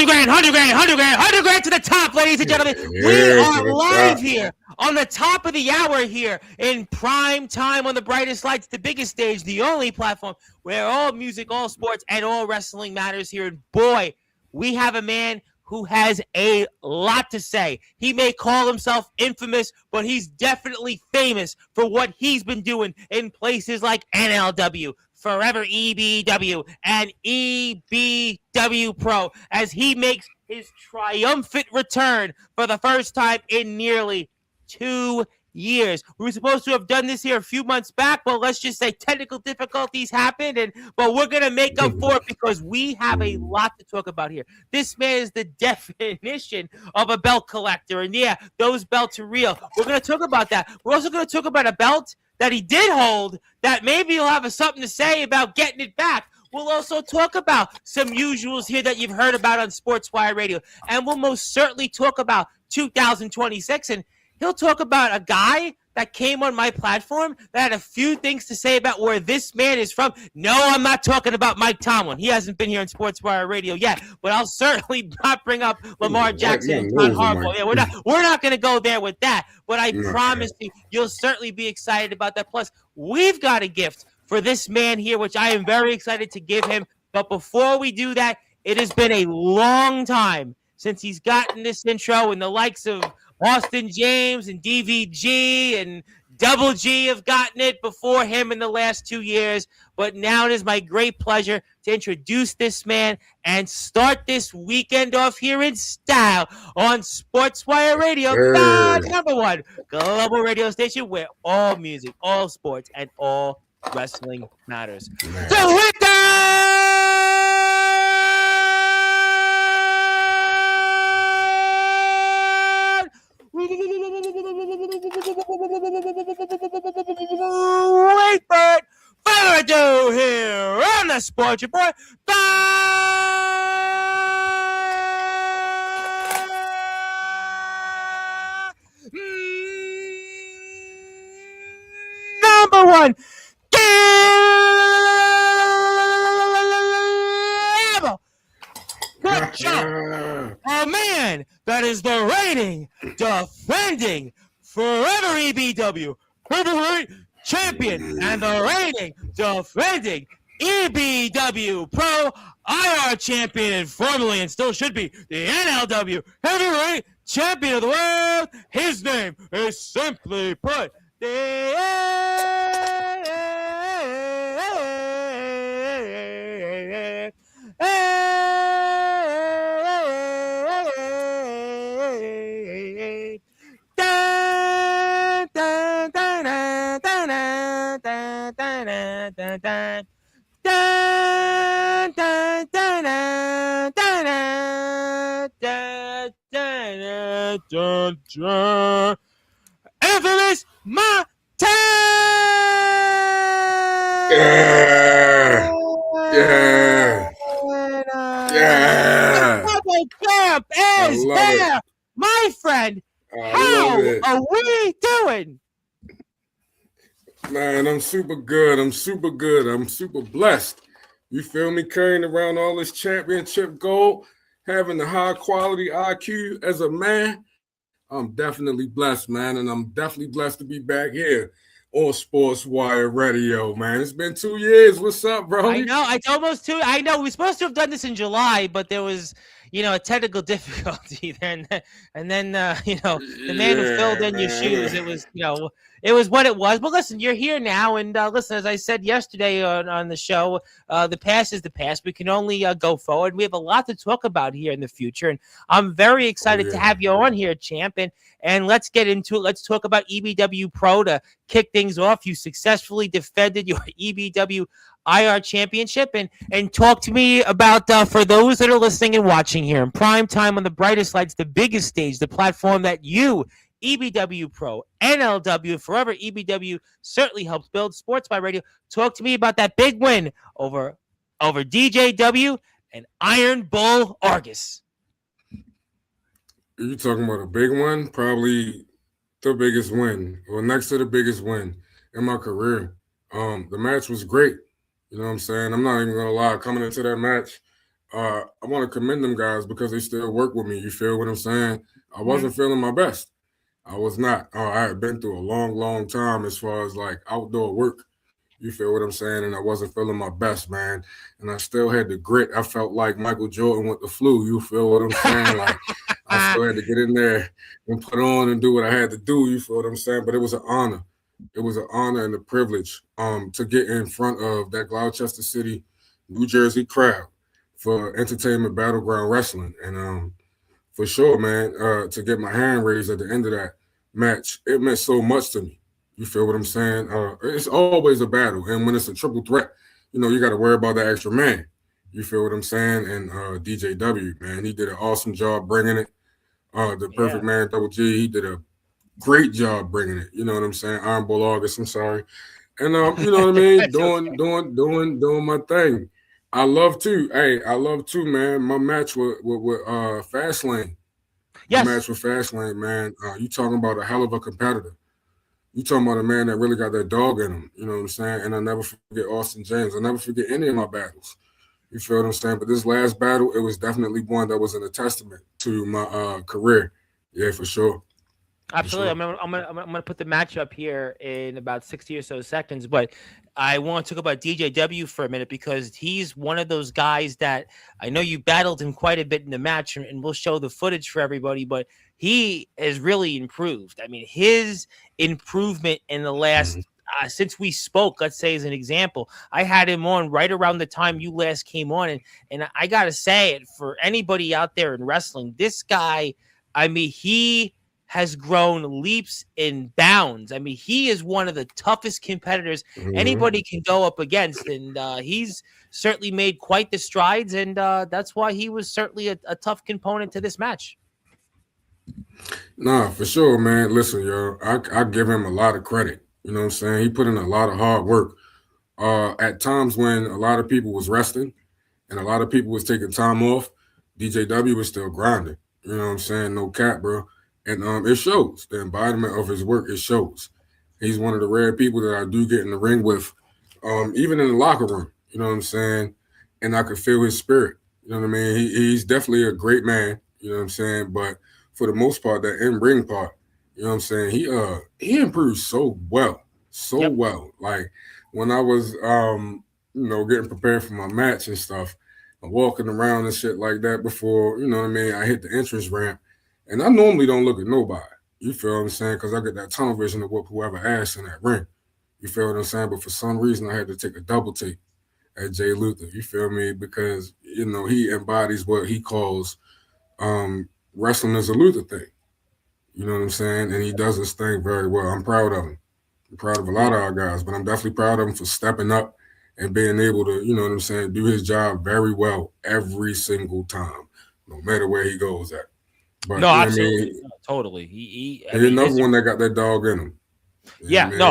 100 grand to the top, ladies and gentlemen. We are live here on the top of the hour here in prime time on the brightest lights, the biggest stage, the only platform where all music, all sports, and all wrestling matters here. And boy, we have a man who has a lot to say. He may call himself infamous, but he's definitely famous for what he's been doing in places like NLW, Forever EBW, and EBW Pro, as he makes his triumphant return for the first time in nearly 2 years. We were supposed to have done this here a few months back, but let's just say technical difficulties happened, but we're going to make up for it because we have a lot to talk about here. This man is the definition of a belt collector, and yeah, those belts are real. We're going to talk about that. We're also going to talk about a belt that he did hold that maybe he'll have something to say about getting it back. We'll also talk about some usuals here that you've heard about on Sportswire Radio, and we'll most certainly talk about 2026, and he'll talk about a guy that came on my platform that had a few things to say about where this man is from. No, I'm not talking about Mike Tomlin. He hasn't been here on Sportswire Radio yet, but I'll certainly not bring up Lamar Jackson and John Harbaugh. Yeah, we're not going to go there with that, but I promise you'll certainly be excited about that. Plus, we've got a gift for this man here, which I am very excited to give him. But before we do that, it has been a long time since he's gotten this intro, and the likes of Austin James and DVG and Double G have gotten it before him in the last 2 years. But now it is my great pleasure to introduce this man and start this weekend off here in style on Sportswire Radio, the number one global radio station where all music, all sports, and all wrestling matters. So with without further ado here on the Sports Report, number one good job. A man that is the reigning, defending, forever EBW heavyweight champion and the reigning, defending EBW Pro IR champion, formerly and still should be the NLW heavyweight champion of the world. His name is simply put infamous Montana. The champ is there, my friend. How are we doing? Man, I'm super good. I'm super blessed. You feel me? Carrying around all this championship gold, having the high quality IQ as a man. I'm definitely blessed, man. And I'm definitely blessed to be back here on Sportswire Radio, man. It's been 2 years. What's up, bro? I know. It's almost 2. I know. We were supposed to have done this in July, but there was, a technical difficulty then. And then, the man who filled in your shoes, it was, it was what it was. But listen, you're here now. And listen, as I said yesterday on the show, the past is the past. We can only go forward. We have a lot to talk about here in the future. And I'm very excited to have you on here, champ. And let's get into it. Let's talk about EBW Pro to kick things off. You successfully defended your EBW IR championship, and talk to me about, for those that are listening and watching here in prime time on the brightest lights, the biggest stage, the platform that you, EBW Pro, NLW, Forever EBW, certainly helps build. Sportswire Radio. Talk to me about that big win over DJW and Iron Bull Argus. Are you talking about a big one? Probably the biggest win, or next to the biggest win in my career. The match was great. You know what I'm saying? I'm not even going to lie. Coming into that match, I want to commend them guys because they still work with me. You feel what I'm saying? I wasn't feeling my best. I was not. I had been through a long, long time as far as like outdoor work. You feel what I'm saying? And I wasn't feeling my best, man. And I still had the grit. I felt like Michael Jordan with the flu. You feel what I'm saying? Like I still had to get in there and put on and do what I had to do. You feel what I'm saying? But it was an honor. It was an honor and a privilege to get in front of that Gloucester City, New Jersey crowd for Entertainment Battleground Wrestling. And for sure, man, to get my hand raised at the end of that match, it meant so much to me. You feel what I'm saying? It's always a battle. And when it's a triple threat, you got to worry about that extra man. You feel what I'm saying? And DJW, man, he did an awesome job bringing it. The Perfect Man, Double G, he did a great job bringing it. You know what I'm saying? Iron Bull August, I'm sorry. And you know what I mean? doing my thing. I love too, man. My match with Fastlane. Yes. My match with Fastlane, man. You talking about a hell of a competitor. You talking about a man that really got that dog in him. You know what I'm saying? And I never forget Austin James. I never forget any of my battles. You feel what I'm saying? But this last battle, it was definitely one that was a testament to my career. Yeah, for sure. Absolutely. Sure. I'm gonna put the match up here in about 60 or so seconds, but I want to talk about DJW for a minute because he's one of those guys that I know you battled him quite a bit in the match, and we'll show the footage for everybody, but he has really improved. I mean, his improvement in the last since we spoke, let's say as an example, I had him on right around the time you last came on, and I gotta say it for anybody out there in wrestling, this guy, I mean, he has grown leaps and bounds. I mean, he is one of the toughest competitors anybody can go up against, and he's certainly made quite the strides, and that's why he was certainly a tough component to this match. Nah, for sure, man. Listen, yo, I give him a lot of credit. You know what I'm saying? He put in a lot of hard work. At times when a lot of people was resting and a lot of people was taking time off, DJW was still grinding. You know what I'm saying? No cap, bro. And it shows. The embodiment of his work, it shows. He's one of the rare people that I do get in the ring with, even in the locker room. You know what I'm saying? And I could feel his spirit. You know what I mean? He's definitely a great man. You know what I'm saying? But for the most part, that in-ring part, you know what I'm saying? He improved so well. Well. Like when I was, getting prepared for my match and stuff, and walking around and shit like that before, you know what I mean? I hit the entrance ramp. And I normally don't look at nobody. You feel what I'm saying? Because I get that tunnel vision to whoop whoever ass in that ring. You feel what I'm saying? But for some reason, I had to take a double take at Jay Luther. You feel me? Because, he embodies what he calls wrestling is a Luther thing. You know what I'm saying? And he does this thing very well. I'm proud of him. I'm proud of a lot of our guys, but I'm definitely proud of him for stepping up and being able to, you know what I'm saying, do his job very well every single time, no matter where he goes at. But, no, absolutely, totally. He's another one that got that dog in him.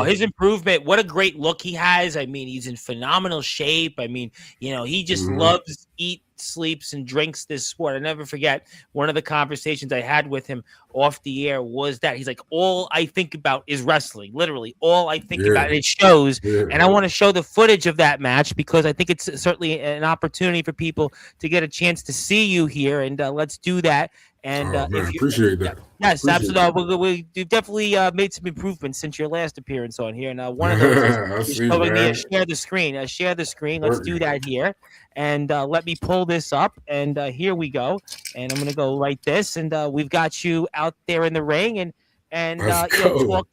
His improvement. What a great look he has. I mean, he's in phenomenal shape. I mean, he just loves, eats, sleeps, and drinks this sport. I never forget one of the conversations I had with him off the air was that he's like, all I think about is wrestling. Literally, all I think about, and it shows. And I want to show the footage of that match because I think it's certainly an opportunity for people to get a chance to see you here. And let's do that. And appreciate that. Yes, absolutely. We've definitely made some improvements since your last appearance on here. And one of those is showing me a share the screen. Share the screen. Let's do that here. And let me pull this up. And here we go. And I'm going to go like this. And we've got you out there in the ring. Well,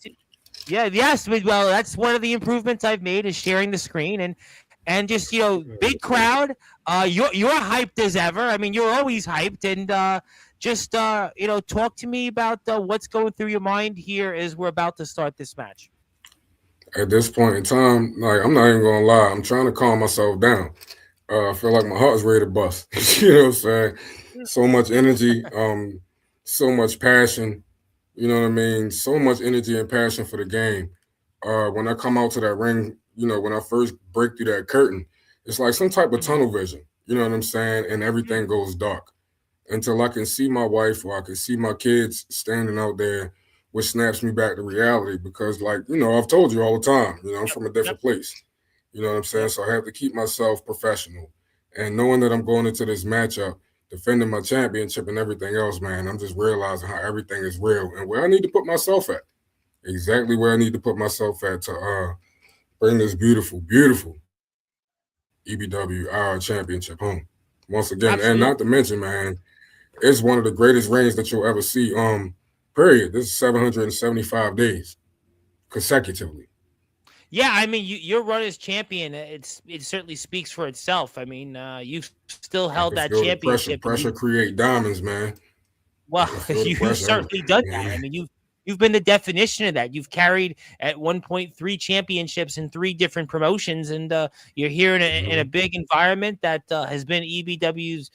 that's one of the improvements I've made is sharing the screen and just big crowd. You're hyped as ever. I mean, you're always hyped. And just talk to me about what's going through your mind here as we're about to start this match. At this point in time, like I'm not even gonna lie, I'm trying to calm myself down. I feel like my heart's ready to bust. You know what I'm saying? So much energy, so much passion. You know what I mean? So much energy and passion for the game. When I come out to that ring, when I first break through that curtain, it's like some type of tunnel vision. You know what I'm saying? And everything goes dark until I can see my wife or I can see my kids standing out there, which snaps me back to reality because, like, I've told you all the time, I'm from a different place. You know what I'm saying? So I have to keep myself professional And knowing that I'm going into this matchup, defending my championship and everything else, man, I'm just realizing how everything is real and where I need to put myself at. Exactly where I need to put myself at to bring this beautiful, beautiful EBWR championship home. Once again, and not to Absolutely. mention, man, it's one of the greatest reigns that you'll ever see. Period. This is 775 days consecutively. Yeah, I mean, your run as champion, it certainly speaks for itself. I mean, you've still I held can that feel the pressure. championship, and Pressure create diamonds, man. I well, can feel the you've pressure. certainly done that. I mean, you've been the definition of that. You've carried at 1.3 championships in three different promotions, and you're here in a Mhm. big environment that has been EBW's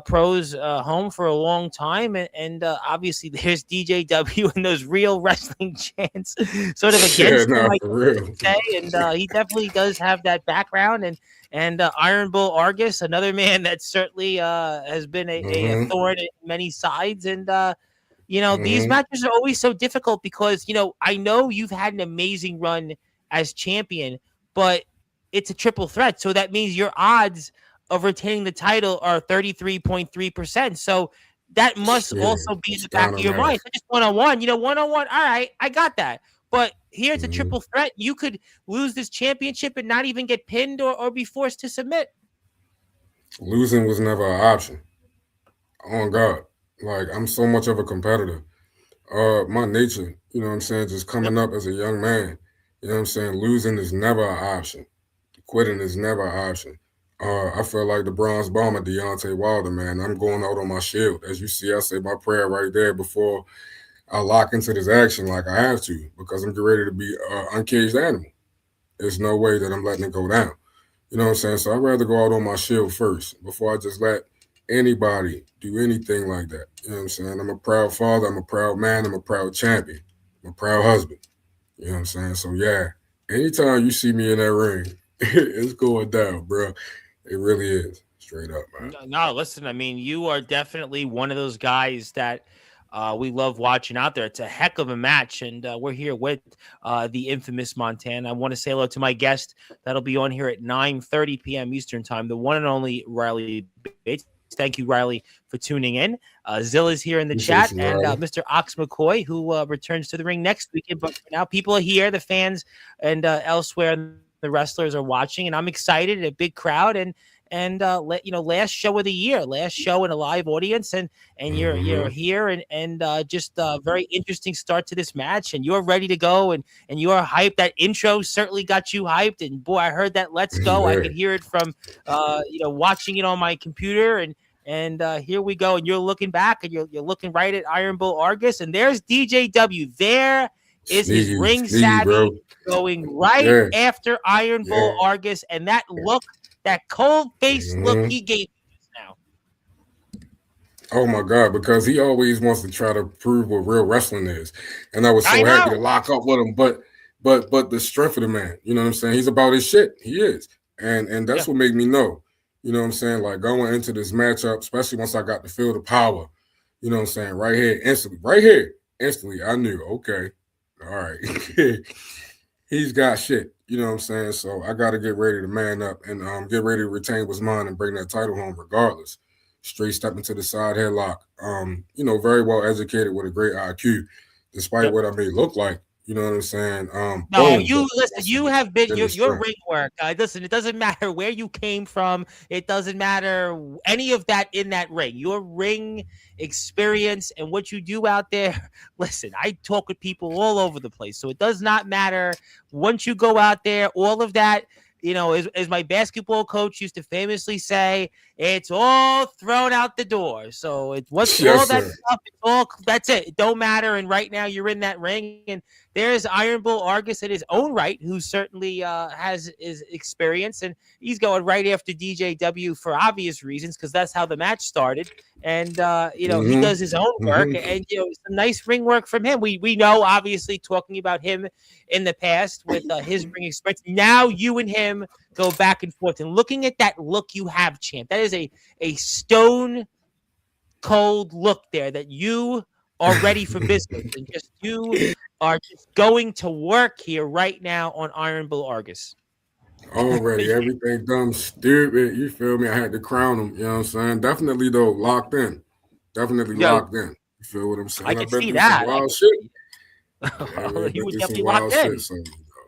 pros home for a long time, and obviously there's DJW and those real wrestling chants sort of Yeah, against him, nah, I for guess you real. could say, and he definitely does have that background, and Iron Bull Argus, another man that certainly has been a Hmm. thorn in many sides. And, these Hmm. matches are always so difficult because, I know you've had an amazing run as champion, but it's a triple threat. So that means your odds of retaining the title are 33.3%. So that must Yeah, also be in it's the back down of and your out. mind. So just one on one, one on one. All right, I got that. But here it's a Hmm. triple threat. You could lose this championship and not even get pinned or be forced to submit. Losing was never an option. On God, like I'm so much of a competitor. My nature, you know what I'm saying, just Yep. coming up as a young man, you know what I'm saying, losing is never an option. Quitting is never an option. I feel like the bronze bomber, Deontay Wilder, man. I'm going out on my shield. As you see, I say my prayer right there before I lock into this action like I have to because I'm getting ready to be an uncaged animal. There's no way that I'm letting it go down. You know what I'm saying? So I'd rather go out on my shield first before I just let anybody do anything like that. You know what I'm saying? I'm a proud father. I'm a proud man. I'm a proud champion. I'm a proud husband. You know what I'm saying? So yeah, anytime you see me in that ring, it's going down, bro. It really is. Straight up, man. No, no, listen, I mean, you are definitely one of those guys that we love watching out there. It's a heck of a match, and we're here with the infamous Montana. I want to say hello to my guest that'll be on here at 9:30 p.m. Eastern Time, the one and only Riley Bates. Thank you, Riley, for tuning in. Zilla's here in the chat, Appreciate and you, Riley. Mr. Ox McCoy, who returns to the ring next weekend. But for now, people are here, the fans and elsewhere, and the wrestlers are watching, and I'm excited. A big crowd, and last show of the year, last show in a live audience, and you're Mm-hmm. here, and just a very interesting start to this match, and you're ready to go, and you're hyped. That intro certainly got you hyped, and boy, I heard that "Let's Go." I Yeah. could hear it from watching it on my computer, and here we go, and you're looking back, and you're looking right at Iron Bull Argus, and there's DJW. There is his Sneaky, ring sneaky, savvy bro. going right Yeah. after Iron Yeah. Bull Argus, and that look, that cold face look Mm-hmm. he gave you just now. Oh my God, because he always wants to try to prove what real wrestling is. And I was I so happy to know. lock up with him. But the strength of the man, you know what I'm saying? He's about his shit. He is. And Yeah. that's what made me know. You know what I'm saying? Like going into this matchup, especially once I got to feel the power, you know what I'm saying? Right here, instantly, I knew, okay, all right. He's got shit. You know what I'm saying? So I got to get ready to man up and get ready to retain what's mine and bring that title home regardless. Straight step into the side headlock. Very well educated with a great IQ, despite Yep. what I may look like. You know what I'm saying? No, Boom, you but listen. once You again, have been then the your strength. ring work. Listen, it doesn't matter where you came from. It doesn't matter any of that in that ring. Your ring experience and what you do out there. Listen, I talk with people all over the place, so it does not matter. Once you go out there, all of that. As my basketball coach used to famously say, it's all thrown out the door. So it's what's all Yes, that sir. stuff. It's all that's it. It don't matter. And right now you're in that ring, and there's Iron Bull Argus in his own right, who certainly has his experience, and he's going right after DJW for obvious reasons because that's how the match started. And he Mm-hmm. does his own work, Mm-hmm. and some nice ring work from him. We know, obviously, talking about him in the past with his ring experience. Now you and him go back and forth, and looking at that look you have, champ, that is a stone cold look there that you are ready for business, and just you are just going to work here right now on Iron Bull Argus. Already, everything done stupid. You feel me? I had to crown him. You know what I'm saying? Definitely though, locked in. Definitely Yo, locked in. You feel what I'm I saying? I've could been see through some that. wild shit. Yeah, Oh, man, you been were through some definitely locked wild shit. in. So You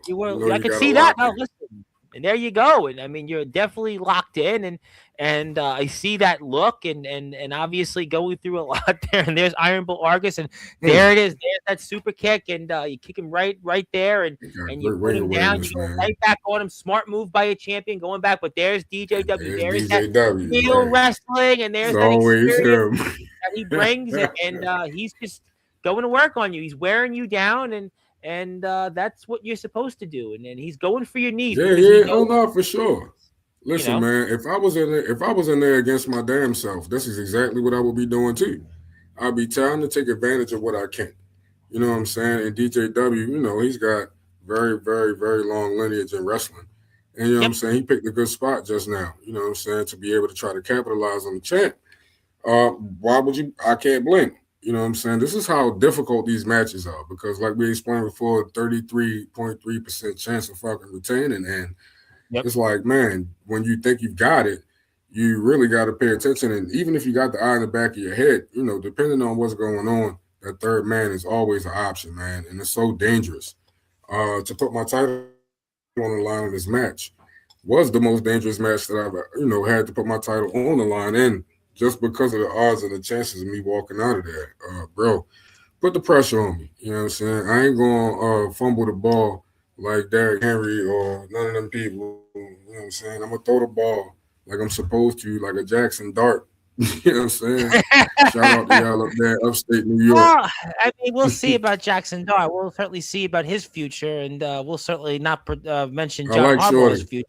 you were. know I you could gotta see that. lock No, in. listen, and there you go. And I mean, you're definitely locked in, and I see that look, and obviously going through a lot there. And there's Iron Bull Argus, and there Mm. it is. There's that super kick, and you kick him right there, You got and you great put ring him down. You awareness, go man. right back on him. Smart move by a champion, going back. But there's And DJW. there's There's that DJW, real man. wrestling, and It's there's that always experience him. that he brings, and he's just going to work on you. He's wearing you down, and that's what you're supposed to do. And then he's going for your knees Yeah, because he yeah. Oh knows, no, for sure. you Listen, know. man, if I was in there against my damn self, this is exactly what I would be doing too. I'd be trying to take advantage of what I can. You know what I'm saying? And DJW, you know, he's got very, very, very long lineage in wrestling. And you know what I'm Yep. saying? He picked a good spot just now, you know what I'm saying, to be able to try to capitalize on the champ. Why would you? I can't blame him. You know what I'm saying? This is how difficult these matches are because, like we explained before, 33.3% chance of fucking retaining. And Yep. it's like, man, when you think you've got it, you really got to pay attention. And even if you got the eye in the back of your head, you know, depending on what's going on, that third man is always an option, man. And it's so dangerous. To put my title on the line in this match was the most dangerous match that I've, had to put my title on the line in just because of the odds and the chances of me walking out of there. Bro, put the pressure on me. You know what I'm saying? I ain't going to fumble the ball like Derrick Henry or none of them people. You know what I'm saying? I'm going to throw the ball like I'm supposed to, like a Jackson Dart. You know what I'm saying? Shout out to y'all up there, upstate New York. Well, I mean, we'll see about Jackson Dart. We'll certainly see about his future, and we'll certainly not mention I John like Harbaugh's Shorty. future.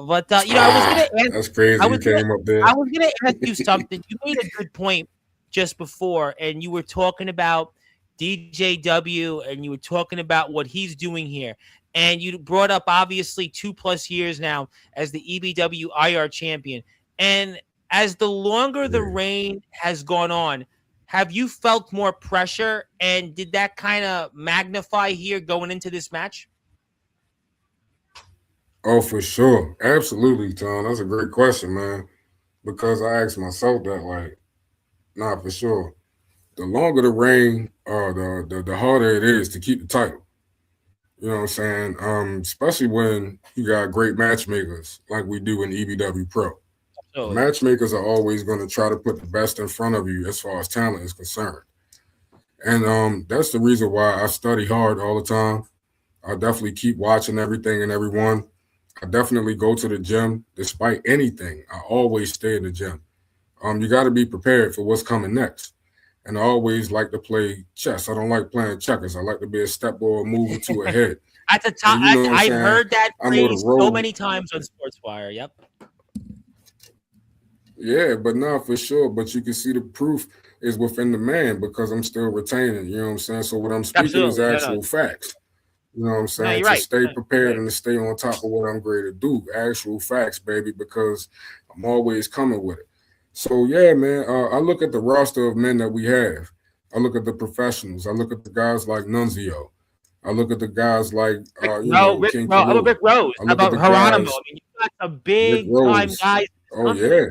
But I was gonna ask. That's crazy. I He was gonna. came up there. I was gonna ask you something. You made a good point just before, and you were talking about DJW, and you were talking about what he's doing here, and you brought up obviously 2+ years now as the EBW IR champion, and as the longer the Yeah. reign has gone on, have you felt more pressure, and did that kind of magnify here going into this match? Oh, for sure. Absolutely, Tom. That's a great question, man. Because I asked myself that, like, nah, for sure. The longer the reign, the harder it is to keep the title. You know what I'm saying? Especially when you got great matchmakers like we do in EBW Pro. The So matchmakers are always going to try to put the best in front of you as far as talent is concerned. And that's the reason why I study hard all the time. I definitely keep watching everything and everyone. I definitely go to the gym despite anything. I always stay in the gym. You got to be prepared for what's coming next. And I always like to play chess. I don't like playing checkers. I like to be a step or moving to a head. at the And top, you know what I'm I've saying? heard that I know the phrase so road. many times on Sportswire. Yep. Yeah, but not for sure. But you can see the proof is within the man because I'm still retaining. You know what I'm saying? So what I'm speaking is Absolutely. No, no, actual facts. You know what I'm no. saying? You're To right. stay No, you're prepared right. and to stay on top of what I'm going to do. Actual facts, baby, because I'm always coming with it. So yeah, man. I look at the roster of men that we have. I look at the professionals. I look at the guys like Nunzio. I look at the guys like Rick King Rose. How about Farouk. Rick Rose? I How look at about the Geronimo? guys I mean, you got some Rick big time Rose. guys in this Oh company. yeah.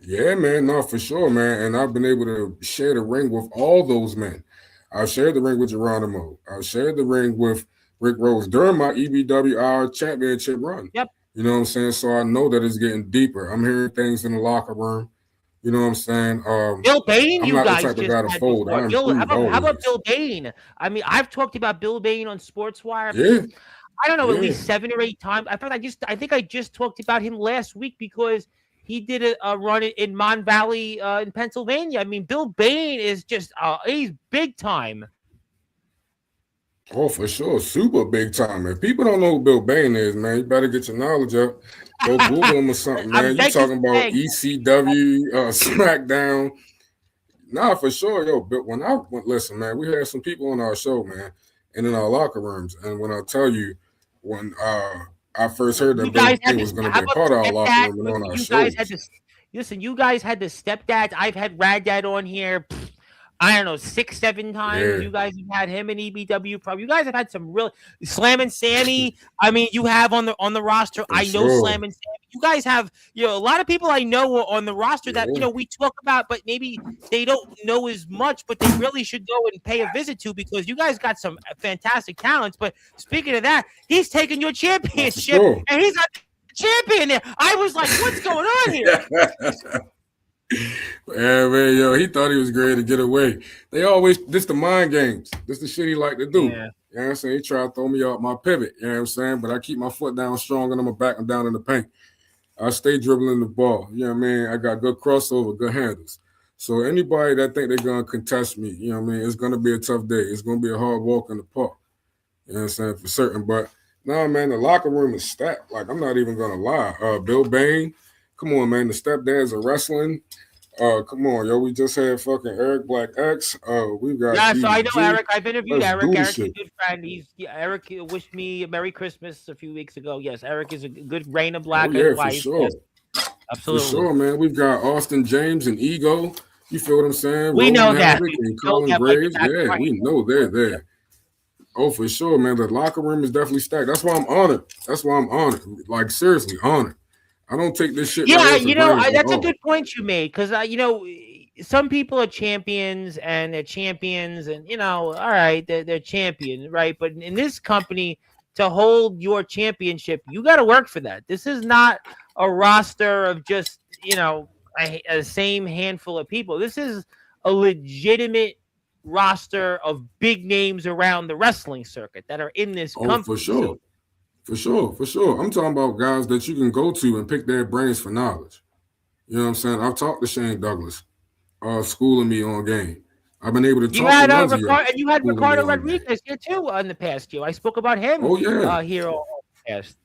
Yeah, man, no, for sure, man. And I've been able to share the ring with all those men. I've shared the ring with Geronimo. I've shared the ring with Rick Rose during my EBWR championship run. Yep. You know what I'm saying? So I know that it's getting deeper. I'm hearing things in the locker room. You know what I'm saying? Bill Bain, I'm you not the guys type of just guy to had fold. before. I Bill, improve how about always. Bill Bain? I mean, I've talked about Bill Bain on Sportswire. Yeah, I don't know, at yeah. least 7 or 8 times. I think I just talked about him last week because he did a run in Mon Valley in Pennsylvania. I mean, Bill Bain is just he's big time. Oh, for sure. Super big time. If people don't know who Bill Bain is, man, you better get your knowledge up. Go Google him or something, I'm man. You begging talking to about beg. ECW, SmackDown. Nah, for sure, yo. But listen, man, we had some people on our show, man, and in our locker rooms. And when I tell you, when I first heard You that Bill guys Bain had was this. going to How be a about part of our locker stepdad? room and on our You guys had shows, this. Listen, you guys had the stepdads. I've had Rad Dad on here. I don't know, 6, 7 times. You guys have had him in EBW Pro. You guys have had some real Slam and Sammy. I mean, you have on the roster. For I know sure. Slam and Sammy. You guys have, a lot of people I know on the roster that we talk about, but maybe they don't know as much, but they really should go and pay a visit to because you guys got some fantastic talents. But speaking of that, he's taking your championship and he's a champion there. I was like, what's going on here? Yeah, man, yo, he thought he was great to get away. They always, this the mind games. This the shit he like to do. Yeah. You know what I'm saying? He tried to throw me off my pivot. You know what I'm saying? But I keep my foot down strong and I'm going to back him down in the paint. I stay dribbling the ball. You know what I mean? I got good crossover, good handles. So anybody that think they're going to contest me, you know what I mean? It's going to be a tough day. It's going to be a hard walk in the park. You know what I'm saying? For certain. But, nah, man, the locker room is stacked. Like, I'm not even going to lie. Bill Bain, come on, man. The stepdads are wrestling. Come on, yo. We just had fucking Eric Black X. We've got. Yeah, so I know Eric. I've interviewed Eric. Eric's shit. a good friend. Eric wished me a Merry Christmas a few weeks ago. Yes, Eric is a good Reign of Black. For sure. Yes, absolutely. For sure, man. We've got Austin James and Ego. You feel what I'm saying? We know that. And Colin Graves. Yeah, we know they're there. Oh, for sure, man. The locker room is definitely stacked. That's why I'm honored. Like, seriously, honored. I don't take this shit. Yeah, that's a good point you made because some people are champions and they're champions, and all right, they're champion, right? But in this company, to hold your championship, you got to work for that. This is not a roster of just a same handful of people. This is a legitimate roster of big names around the wrestling circuit that are in this company. For sure. For sure. I'm talking about guys that you can go to and pick their brains for knowledge. You know what I'm saying? I've talked to Shane Douglas, schooling me on game. I've been able to talk to you had Ricardo Rodriguez here too in the past year. I spoke about him. Oh yeah, here on the past.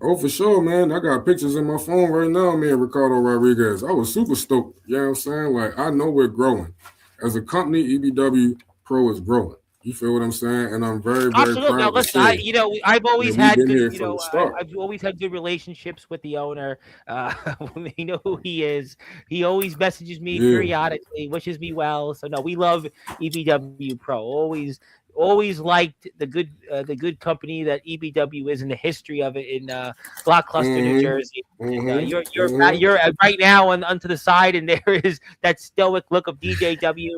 Oh, for sure, man. I got pictures in my phone right now, me and Ricardo Rodriguez. I was super stoked. You know what I'm saying? Like, I know we're growing. As a company, EBW Pro is growing. You feel what I'm saying? And I'm very, very proud. Now, listen, I've always had good, I've always had good relationships with the owner. We know who he is. He always messages me periodically, wishes me well. So no, we love EBW Pro. Always liked the good company that EBW is in the history of it in Blockcluster, New Jersey. You're right now onto the side, and there is that stoic look of DJW,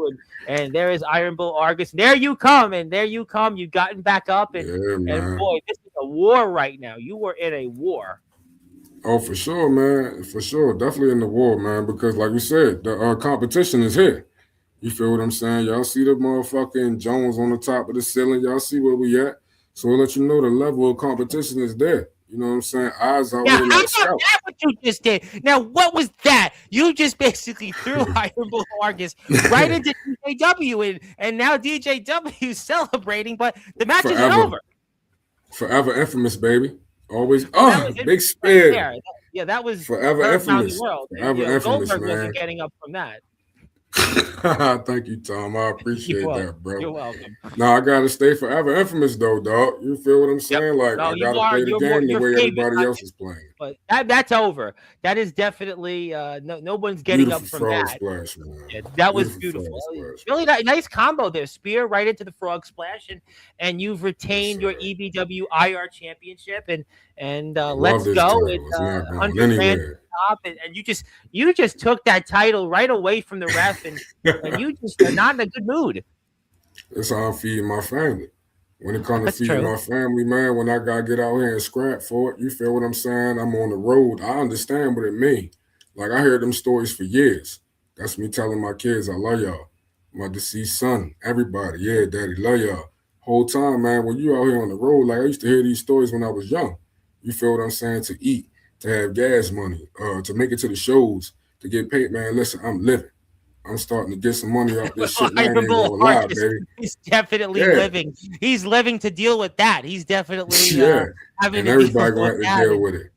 and there is Iron Bull Argus. And there you come. You've gotten back up, and boy, this is a war right now. You were in a war. Oh, for sure, man. For sure, definitely in the war, man. Because like you said, the competition is here. You feel what I'm saying? Y'all see the motherfucking Jones on the top of the ceiling. Y'all see where we at. So we'll let you know the level of competition is there. You know what I'm saying? Eyes out there like scouts. That's what you just did. Now, what was that? You just basically threw Iron Bull Argus right into DJW, and now DJW is celebrating, but the match isn't over. Forever infamous, baby. Always. Oh, big spear. Right, yeah, that was forever infamous. Forever infamous, Goldberg man. Wasn't getting up from that. Thank you, Tom. I appreciate that, bro. You're welcome. No, I gotta stay forever infamous, though, dog. You feel what I'm saying? Like, I gotta play the game the way everybody else is playing. But that's over. That is definitely no one's getting up from that. Splash, man. Yeah, that was beautiful. Really nice combo there. Spear right into the frog splash, and you've retained your EBW IR championship, and let's go. It's 100 grand top, and you just took that title right away from the ref, and you just are not in a good mood. That's how I'm feeding my family. When it comes to feeding my family, man, when I gotta get out here and scrap for it, you feel what I'm saying? I'm on the road. I understand what it means. Like, I heard them stories for years. That's me telling my kids, I love y'all. My deceased son, everybody. Yeah, daddy, love y'all. Whole time, man, when you out here on the road, like, I used to hear these stories when I was young. You feel what I'm saying? To eat, to have gas money, to make it to the shows, to get paid, man. Listen, I'm living. I'm starting to get some money off this shit. Man, lie, baby. He's definitely living. He's living to deal with that. He's definitely having and everybody going to have to deal with it.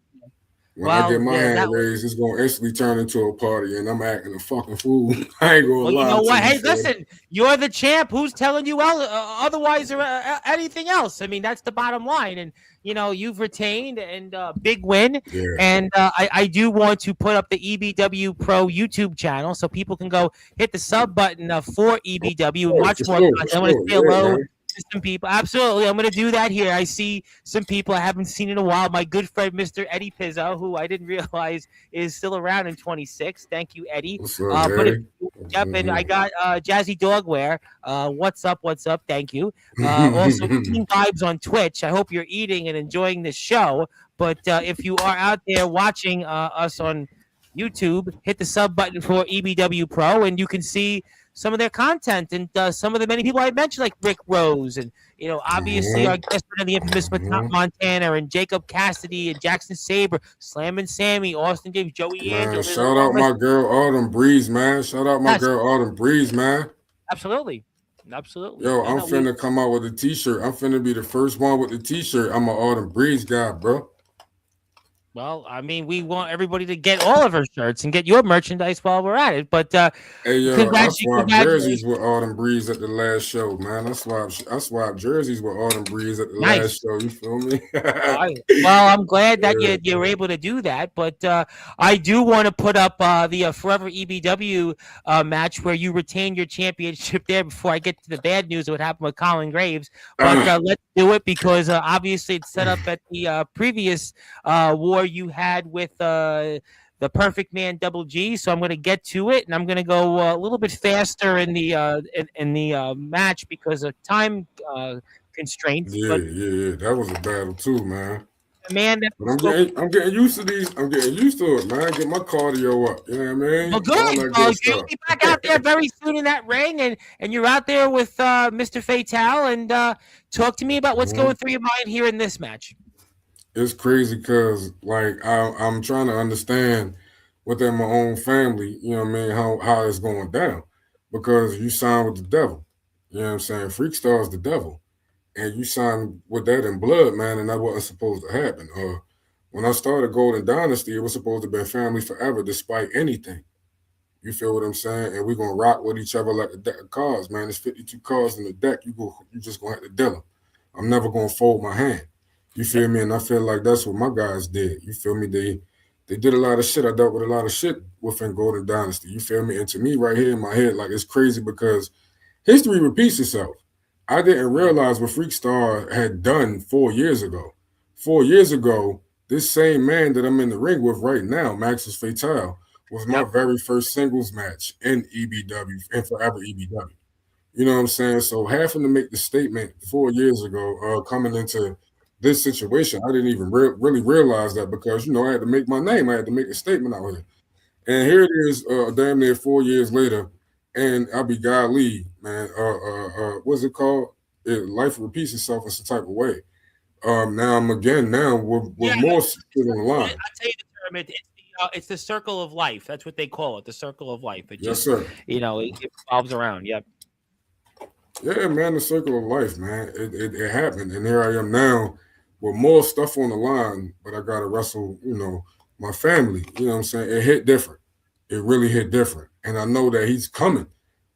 When I get Well, my yeah, hand that was. raised, it's gonna instantly turn into a party, and I'm acting a fucking fool. I ain't gonna Well, you lie know to what? you, Hey, son. listen, you're the champ. Who's telling you otherwise or anything else? I mean, that's the bottom line. And you've retained and big win. Yeah, And I do want to put up the EBW Pro YouTube channel so people can go hit the sub button for EBW and watch for more sure, content. for I want to sure. say Yeah, hello man. to some people. Absolutely, I'm going to do that here. I see some people I haven't seen in a while. My good friend, Mr. Eddie Pizzo, who I didn't realize is still around in 26. Thank you, Eddie. What's up, But if Eddie? Yep, and I got Jazzy Dogwear. What's up? What's up? Thank you. Also, Eating Vibes on Twitch. I hope you're eating and enjoying this show. But if you are out there watching us on YouTube, hit the sub button for EBW Pro, and you can see some of their content and some of the many people I mentioned, like Rick Rose, and obviously our guest friend, the infamous Montana, and Jacob Cassidy, and Jackson Saber, Slam and Sammy, Austin James, Joey Man, Angels. There's a shout long out list. my girl Autumn Breeze, man. Shout out my Yes, girl Autumn Breeze, man. absolutely. Yo, I'm finna come out with a t-shirt. I'm finna be the first one with the t-shirt. I'm an Autumn Breeze guy, bro. Well, I mean, we want everybody to get all of our shirts and get your merchandise while we're at it. But Hey, yo, I swapped congratulations. jerseys with Autumn Breeze at the last show, man. I swapped jerseys with Autumn Breeze at the Nice. last show. You feel me? Well, I'm glad that you were able to do that. But I do want to put up the Forever EBW match where you retain your championship there before I get to the bad news of what happened with Colin Graves. But let's do it because obviously it's set up at the previous war you had with the Perfect Man Double G. So I'm going to get to it, and I'm going to go a little bit faster in the match because of time constraints. Yeah, that was a battle too, man. Man, But I'm getting used to these. I'm getting used to it, man. Get my cardio up. You know what I mean? Well, good. You'll be back out there very soon in that ring, and you're out there with Mr. Fatal. And talk to me about what's going through your mind here in this match. It's crazy because, like, I'm trying to understand within my own family, you know what I mean, how it's going down. Because you sign with the devil. You know what I'm saying? Freakstar is the devil. And you signed with that in blood, man, and that wasn't supposed to happen. When I started Golden Dynasty, it was supposed to be family forever despite anything. You feel what I'm saying? And we're going to rock with each other like a deck of cards, man. There's 52 cards in the deck. You just going to have to deal them. I'm never going to fold my hand. You feel me? And I feel like that's what my guys did. You feel me? They did a lot of shit. I dealt with a lot of shit within Golden Dynasty. You feel me? And to me, right here in my head, like, it's crazy because history repeats itself. I didn't realize what Freakstar had done 4 years ago. 4 years ago, this same man that I'm in the ring with right now, Maxis Fatal, was my very first singles match in EBW and forever EBW. You know what I'm saying? So having to make the statement 4 years ago, coming into this situation, I didn't even really realize that because, I had to make my name. I had to make a statement out here. And here it is, damn near 4 years later, and I'll be golly, man. What's it called? Life repeats itself in some type of way. Now I'm again with more shit on the line. I'll tell you the term. It's the circle of life. That's what they call it, the circle of life. It Yes, sir. It revolves around. Yep. Yeah, man, the circle of life, man. It happened, and here I am now with more stuff on the line, but I got to wrestle, my family. You know what I'm saying? It hit different. It really hit different, and I know that he's coming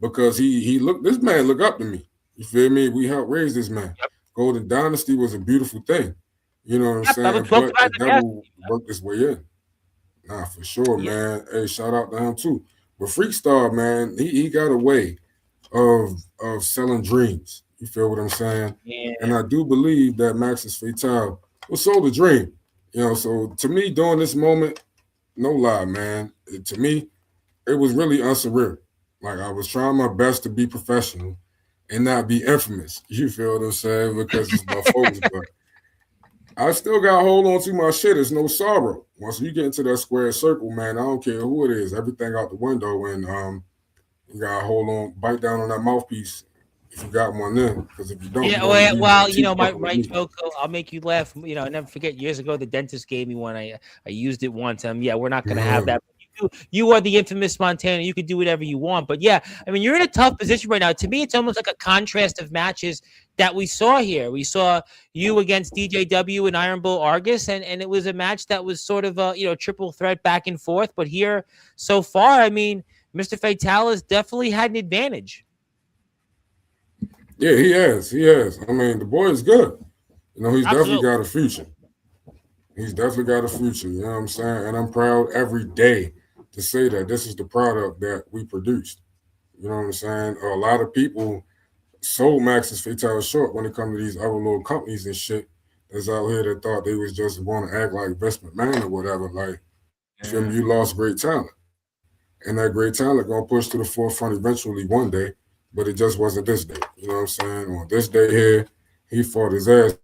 because this man look up to me. You feel me? We helped raise this man. Yep. Golden Dynasty was a beautiful thing. You know what I'm saying? But the devil worked his way in. Nah, for sure, man. Hey, shout out to him too. But Freakstar, man, he got a way of selling dreams. You feel what I'm saying? Yeah. And I do believe that Maxis Fatal was sold a dream. So to me, during this moment, no lie, man. To me, it was really unsurreal. Like I was trying my best to be professional and not be infamous. You feel what I'm saying? Because it's my folks, but I still got to hold on to my shit. It's no sorrow. Once you get into that square circle, man, I don't care who it is. Everything out the window, and you got to hold on, bite down on that mouthpiece if you got one then. Because if you don't, my joke, I'll make you laugh. I never forget years ago, the dentist gave me one. I used it once. We're not going to have that. You are the infamous Montana. You could do whatever you want. But yeah, I mean, you're in a tough position right now. To me, it's almost like a contrast of matches that we saw here. We saw you against DJW and Iron Bull Argus, and it was a match that was sort of a triple threat back and forth. But here, so far, I mean, Mr. Fatal has definitely had an advantage. Yeah, he has. He has. I mean, the boy is good. He's definitely got a future. He's definitely got a future. You know what I'm saying? And I'm proud every day to say that this is the product that we produced. You know what I'm saying? A lot of people sold Max's Fatal short when it comes to these other little companies and shit that's out here that thought they was just want to act like Vince McMahon or whatever. Like, you lost great talent. And that great talent going to push to the forefront eventually one day, but it just wasn't this day. You know what I'm saying? On this day here, he fought his ass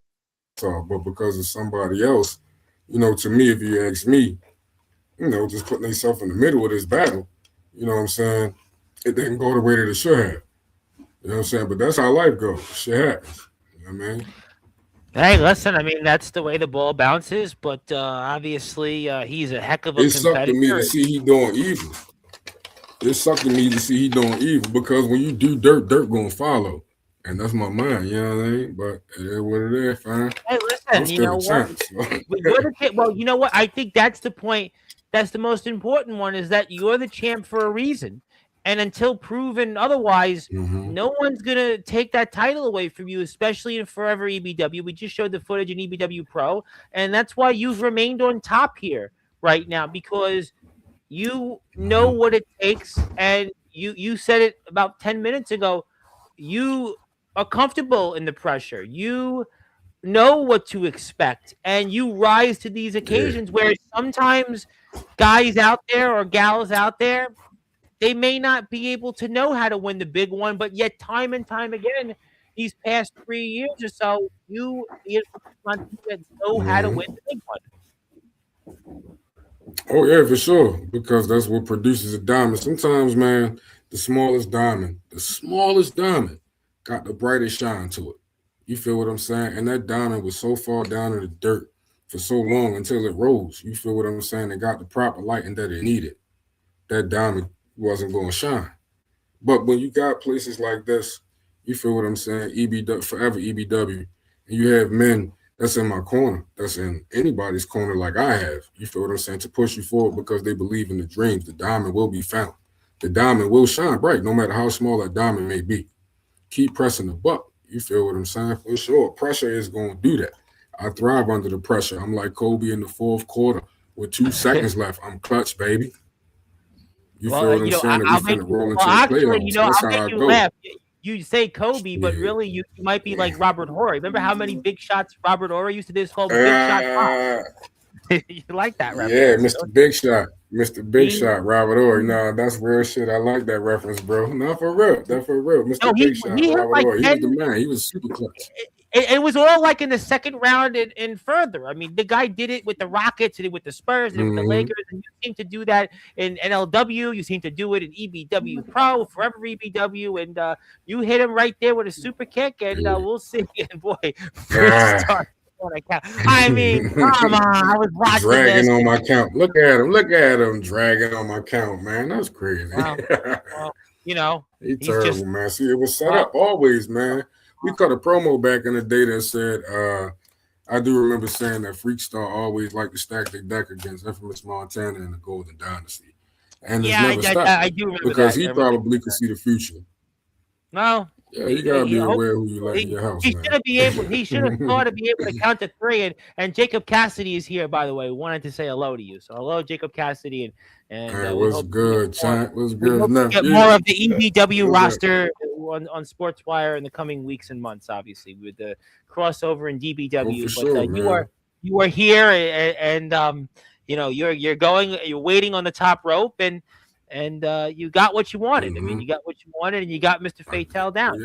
off, but because of somebody else, to me, if you ask me, just putting themselves in the middle of this battle, you know what I'm saying? It didn't go the way that it should have. You know what I'm saying? But that's how life goes. Shit happens. You know what I mean? Hey, listen, I mean, that's the way the ball bounces, but obviously he's a heck of a competitor. It sucked to me to see he doing evil. It sucked to me to see he doing evil because when you do dirt gonna follow. And that's my mind, you know what I mean? But it is what it is, fine. Hey, listen, you know what? Well, you know what? I think that's the point. That's the most important one is that you're the champ for a reason. And until proven otherwise, no one's going to take that title away from you, especially in Forever EBW. We just showed the footage in EBW Pro. And that's why you've remained on top here right now because you know what it takes. And you said it about 10 minutes ago. You are comfortable in the pressure. You know what to expect, and you rise to these occasions where sometimes guys out there or gals out there, they may not be able to know how to win the big one, but yet time and time again, these past 3 years or so, you know how to win the big one. Oh, yeah, for sure, because that's what produces a diamond. Sometimes, man, the smallest diamond got the brightest shine to it. You feel what I'm saying? And that diamond was so far down in the dirt for so long until it rose. You feel what I'm saying? It got the proper lighting that it needed. That diamond wasn't going to shine. But when you got places like this, you feel what I'm saying? EBW, Forever EBW, and you have men that's in my corner, that's in anybody's corner like I have. You feel what I'm saying? To push you forward because they believe in the dreams. The diamond will be found. The diamond will shine bright no matter how small that diamond may be. Keep pressing the buck. You feel what I'm saying? For sure. Pressure is going to do that. I thrive under the pressure. I'm like Kobe in the fourth quarter with 2 seconds left. I'm clutch, baby. You feel what I'm saying? I'll make you laugh. You say Kobe, but really you might be like Robert Horry. Remember how many big shots Robert Horry used to do this whole big shot? You like that reference? Yeah, Mr. Big Shot. Mr. Big Shot, Robert Horry. No, that's real shit. I like that reference, bro. Not for real. That's for real. Mr. Big Shot, Robert Horry. He was the man. He was super clutch. It was all like in the second round and further. I mean, the guy did it with the Rockets, did it with the Spurs, did it with the Lakers, and you seem to do that in NLW. You seem to do it in EBW Pro, Forever EBW, and you hit him right there with a super kick, and we'll see. And boy, first start. I mean, come on! I was watching dragging on my count. Look at him dragging on my count, man. That's crazy. Well, he's terrible, man. See, it was set up always, man. We cut a promo back in the day that said, I do remember saying that Freakstar always liked to stack the deck against infamous Montana and the Golden Dynasty, and it's never stopped. I do remember because he probably could see the future. No. Yeah, you gotta be aware who you let in your house. He should have thought to be able to count to 3. And Jacob Cassidy is here, by the way. Wanted to say hello to you. So hello, Jacob Cassidy, and it was good, Chant. Was good. Get more of the EBW roster on Sportswire in the coming weeks and months, obviously, with the crossover in DBW. But you are here, and you're waiting on the top rope, and you got what you wanted. I mean, you got what you wanted, and you got Mr. Fatal down.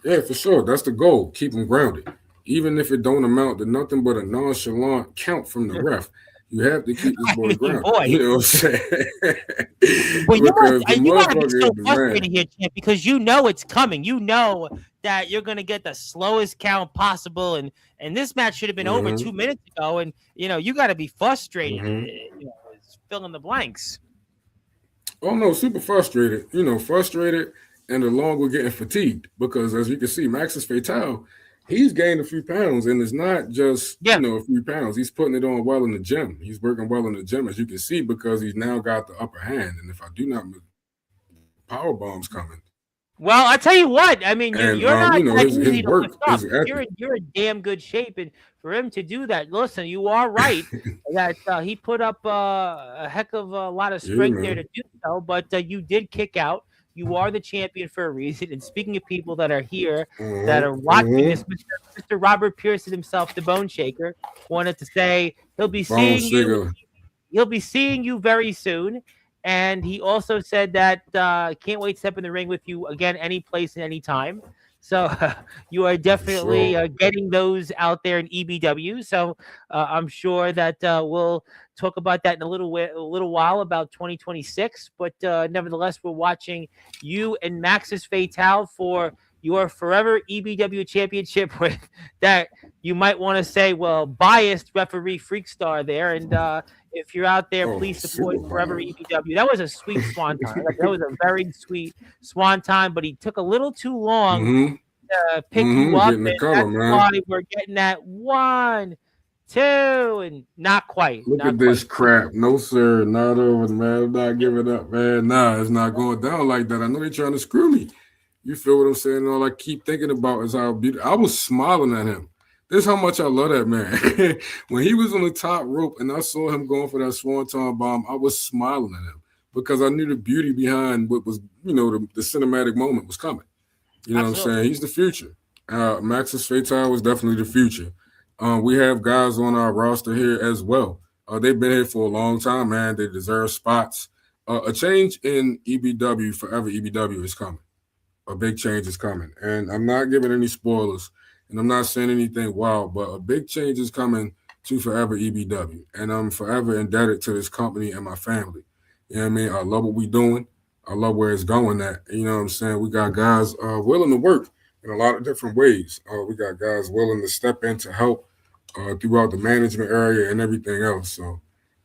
Yeah, for sure. That's the goal. Keep him grounded. Even if it don't amount to nothing but a nonchalant count from the ref, you have to keep this boy grounded. You know what I'm saying? Well, you got to be so frustrated here, champ, because you know it's coming. You know that you're going to get the slowest count possible, and this match should have been over 2 minutes ago, and you got to be frustrated. fill in the blanks. Oh no, super frustrated. Frustrated, and along with getting fatigued because, as you can see, Max is fatal. He's gained a few pounds, and it's not just Yeah. a few pounds. He's putting it on well in the gym. He's working well in the gym, as you can see, because he's now got the upper hand. And if I do not, power bombs coming. Well, I tell you what. I mean, And you're not that his easy to work lift up. is epic. You're in damn good shape, and for him to do that, listen, you are right that he put up a heck of a lot of Yeah, strength there to man. do so. But you did kick out. You are the champion for a reason. And speaking of people that are here that are watching this, Mr. Robert Pearson himself, the Bone Shaker, wanted to say he'll be Bone seeing you. sugar. He'll be seeing you very soon. And he also said that can't wait to step in the ring with you again, any place and any time. So you are definitely Sure. getting those out there in EBW. So I'm sure that we'll talk about that in a little while about 2026. But nevertheless, we're watching you and Maxis Fatal for your forever EBW championship with that you might want to say, well, biased referee Freakstar there. And if you're out there, Oh, please support super Forever biased. EBW. That was a sweet swan time. That was a very sweet swan time, but he took a little too long Mm-hmm. to pick you up, Getting the and color, that's man. why we're getting that 1, 2, and not quite, Look not at quite. this crap. No, sir. Not over, man. I'm not giving up, man. Nah, it's not going down like that. I know they're trying to screw me. You feel what I'm saying? All I keep thinking about is how beautiful. I was smiling at him. This is how much I love that man. When he was on the top rope and I saw him going for that swanton bomb, I was smiling at him because I knew the beauty behind what was, the cinematic moment was coming. You know what I'm Absolutely. saying? He's the future. Maxis Fatal was definitely the future. We have guys on our roster here as well. They've been here for a long time, man. They deserve spots. A change in EBW, forever EBW, is coming. A big change is coming. And I'm not giving any spoilers and I'm not saying anything wild, but a big change is coming to Forever EBW. And I'm forever indebted to this company and my family. You know what I mean? I love what we're doing. I love where it's going at. You know what I'm saying? We got guys willing to work in a lot of different ways. We got guys willing to step in to help throughout the management area and everything else. So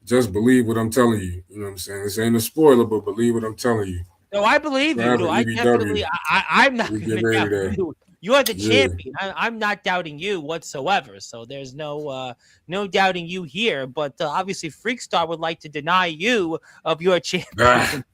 just believe what I'm telling you. You know what I'm saying? This ain't a spoiler, but believe what I'm telling you. No, I believe you. Forever No, I EBW. definitely. I'm not We going get to ready doubt to, you. You're the yeah. champion. I'm not doubting you whatsoever. So there's no doubting you here. But obviously, Freakstar would like to deny you of your Ah. champion.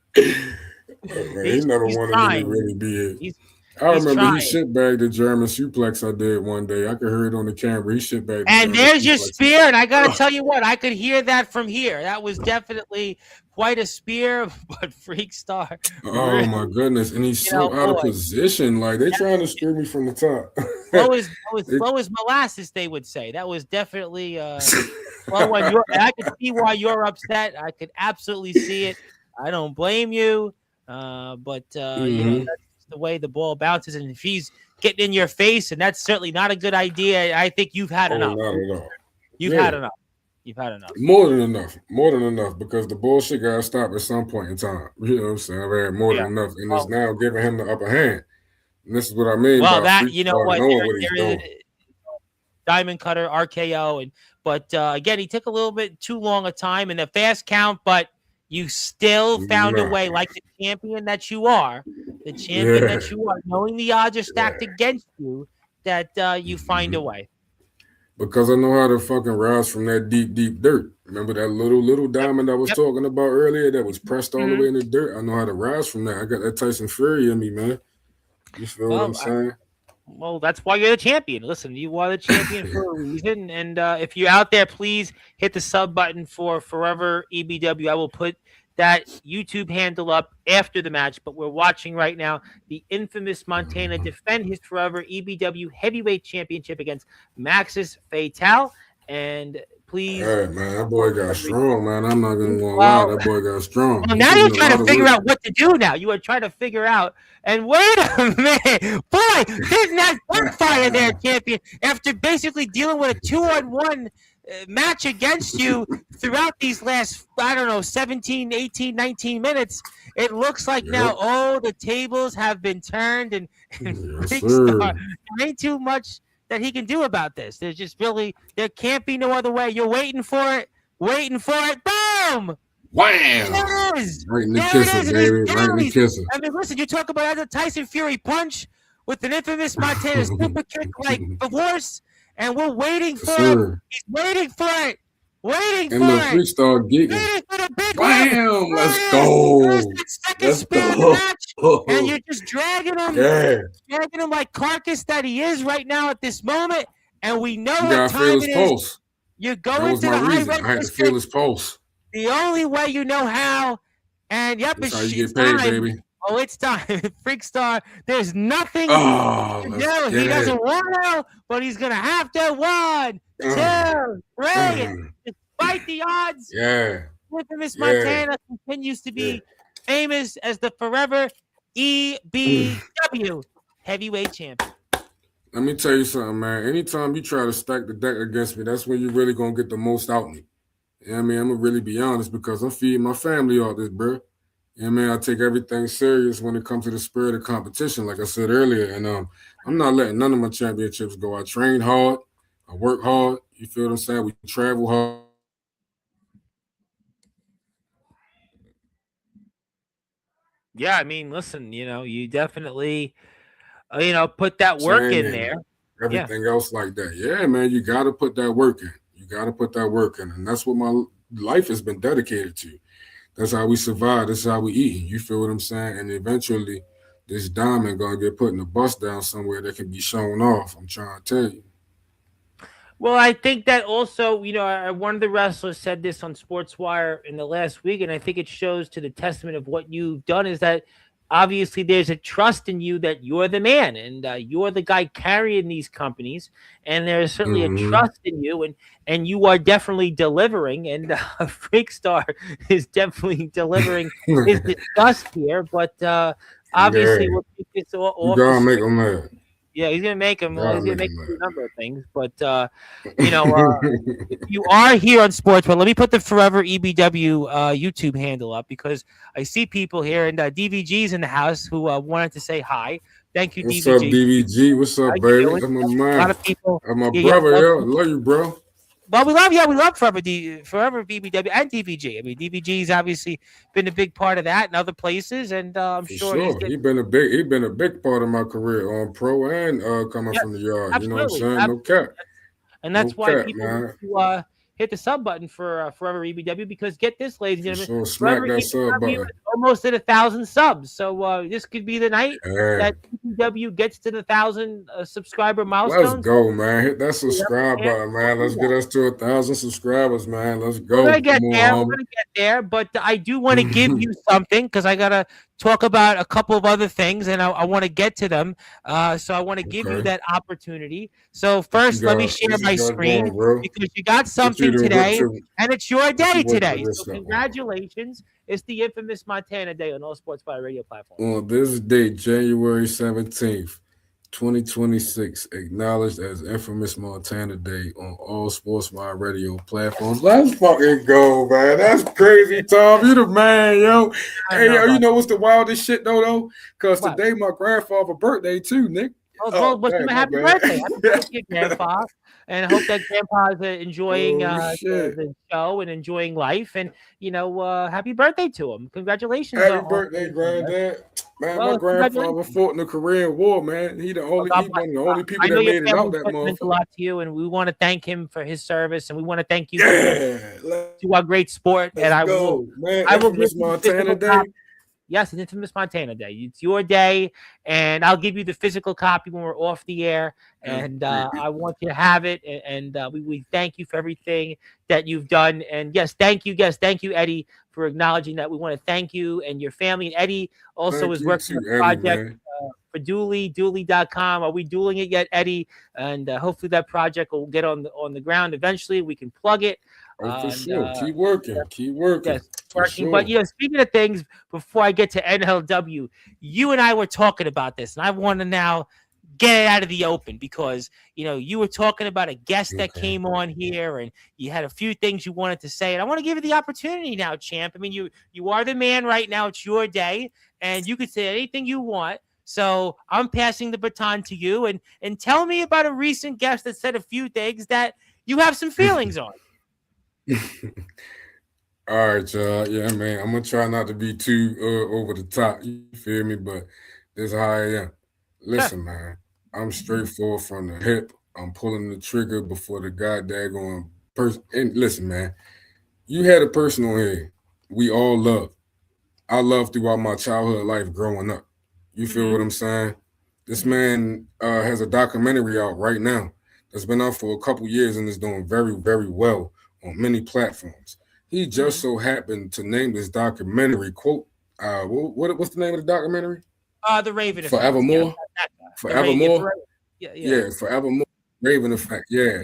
Man, he never He's wanted me to trying. really be it. He's I he's remember he trying. shitbagged the German suplex I did one day. I could hear it on the camera. He shitbagged the And German there's your suplex. spear. And I got to Ugh. tell you what, I could hear that from here. That was definitely quite a spear. But Freakstar, Oh really, my goodness. And he's so out of boy, position. Like they trying to screw me from the top. It- slow as molasses, they would say. That was definitely slow on your. And I could see why you're upset. I could absolutely see it. I don't blame you, but Mhm. that's just the way the ball bounces. And if he's getting in your face, and that's certainly not a good idea. I think you've had Oh, enough. not at all. You've Yeah. had enough. You've had enough. More than enough. More than enough. Because the bullshit gotta stop at some point in time. You know what I'm saying? I've had more Yeah. than enough. And it's Well, now giving him the upper hand. And this is what I mean by that freak you know star what knowing what he's there is doing. diamond cutter RKO, and but again he took a little bit too long a time in the fast count, but you still found a Nah. way, like the champion that you are, Yeah. knowing the odds are stacked Yeah. against you, that you find a Mhm. way. Because I know how to fucking rise from that deep, deep dirt. Remember that little Yep. diamond I was Yep. talking about earlier that was pressed all the Mhm. way in the dirt? I know how to rise from that. I got that Tyson Fury in me, man. You feel what I'm Well, saying? well, that's why you're the champion. Listen, you are the champion for a reason. And if you're out there, please hit the sub button for Forever EBW. I will put that YouTube handle up after the match, but we're watching right now the infamous Montana defend his Forever EBW Heavyweight Championship against Maxis Fatal. And please, Hey, man, that boy got strong, man. I'm not gonna lie, well, that boy got strong. well, He now put you're in a trying lot to of figure work. out what to do now. You are trying to figure out, and wait a minute, boy, didn't that backfire there, champion? After basically dealing with a 2-on-1 match against you throughout these last, I don't know, 17, 18, 19 minutes, it looks like now, Yep. the tables have been turned, and Yes, Freakstar, sir. there ain't too much that he can do about this. There's just really, there can't be no other way. You're waiting for it. waiting for it. Boom! Wham! There it is. Right in the There it kisser, is. baby. Right in the kisser. I mean, listen, you talk about the Tyson Fury punch with an infamous Montana super kick like the horse, and we're waiting for it. He's waiting for it. Waiting and for the it. freestyle geeking. Waiting for the big Bam! one. Let's go. Second spin of the match, and you're just dragging him like carcass that he is right now at this moment. And we know what time it is. Pulse. You're going to the high register. I had to feel his pulse. The only way you know how. And yep, that's how you get paid, time. Baby. Oh, it's time. Freakstar, there's nothing to do. He doesn't want to, but he's going to have to. 1, 2, 3. Despite the odds, Infamous Montana continues to be famous as the forever EBW heavyweight champion. Let me tell you something, man. Anytime you try to stack the deck against me, that's when you're really going to get the most out of me. You know what I mean? I'm going to really be honest because I'm feeding my family all this, bro. You know what I mean? I take everything serious when it comes to the spirit of competition, like I said earlier. And I'm not letting none of my championships go. I train hard. I work hard. You feel what I'm saying? We travel hard. Yeah, I mean, listen, you definitely, put that work in there. Everything else like that. Yeah, man, you got to put that work in. You got to put that work in. And that's what my life has been dedicated to. That's how we survive. That's how we eat. You feel what I'm saying? And eventually, this diamond going to get put in a bust down somewhere that can be shown off. I'm trying to tell you. Well, I think that also, one of the wrestlers said this on Sportswire in the last week, and I think it shows to the testament of what you've done is that obviously there's a trust in you that you're the man and you're the guy carrying these companies, and there's certainly a trust in you, and you are definitely delivering, and Freakstar is definitely delivering his disgust here, but obviously it's all you gotta make him mad. Yeah, he's gonna make him. He's gonna make a number of things, but if you are here on Sports, but let me put the Forever EBW YouTube handle up because I see people here and DVG's in the house who wanted to say hi. Thank you, What's DVG. What's up, DVG? What's up, baby? I'm a man. A lot of people. I'm my brother, yo. I love you, bro. Well, we love Forever BBW and DVG. I mean, DVG's obviously been a big part of that and other places, and I'm sure he's been a big part of my career on pro and coming from the yard. Absolutely. You know what I'm saying? No cap. And that's why people hit the sub button for Forever EBW because get this, ladies and gentlemen, smack that sub button. Almost at 1,000 subs. So this could be the night that EBW gets to the 1,000 subscriber milestone. Let's go, man! Hit that subscribe button, man. Let's get us to 1,000 subscribers, man. Let's go. We're gonna get there, but I do want to give you something because I gotta talk about a couple of other things, and I want to get to them. So I want to give you that opportunity. So first, let me share my screen because you got something today, and it's your day today. So congratulations. It's the infamous Montana Day on all Sportswire radio platforms. On this day, January 17th, 2026, acknowledged as infamous Montana Day on all Sportswire radio platforms. Let's fucking go, man. That's crazy, Tom. You the man, yo. Hey, yo, you know what's the wildest shit, though? Because today my grandfather's birthday, too, Nick. Happy birthday. Happy birthday, Grandpa. And I hope that Grandpa is enjoying the show and enjoying life. And, happy birthday to him. Congratulations. Happy birthday, Granddad. Man, my grandfather fought in the Korean War, man. He one of the only people that made it out that month. Meant a lot to you, and we want to thank him for his service, and we want to thank you to our great sport. And I will give Montana Day. Yes, it's Infamous Montana Day. It's your day, and I'll give you the physical copy when we're off the air. And I want you to have it. And we thank you for everything that you've done. And yes, thank you, Eddie, for acknowledging that. We want to thank you and your family. And Eddie also is working on a project for Dooley, Dooley.com. Are we dueling it yet, Eddie? And hopefully that project will get on the ground eventually. We can plug it. For sure. Keep working. Yes, working. Sure. But speaking of things, before I get to NLW, you and I were talking about this, and I want to now get it out of the open because you were talking about a guest that came on here, and you had a few things you wanted to say, and I want to give you the opportunity now, champ. I mean, you are the man right now. It's your day, and you could say anything you want. So I'm passing the baton to you, and tell me about a recent guest that said a few things that you have some feelings on. All right, y'all. Yeah, man. I'm gonna try not to be too over the top. You feel me? But this is how I am. Sure. Listen, man. I'm straightforward from the hip. I'm pulling the trigger before the goddamn person. And listen, man. You had a person on here we all love. I love throughout my childhood life growing up. You feel Mm-hmm. what I'm saying? This Mm-hmm. man has a documentary out right now that's been out for a couple years and is doing very, very well on many platforms. He Mm-hmm. just so happened to name this documentary quote. What's the name of the documentary? The Raven effect. Yeah, Forevermore. that guy. Yeah, Forevermore. forever. Yeah, yeah. Yeah, Forevermore. Raven Effect. Yeah.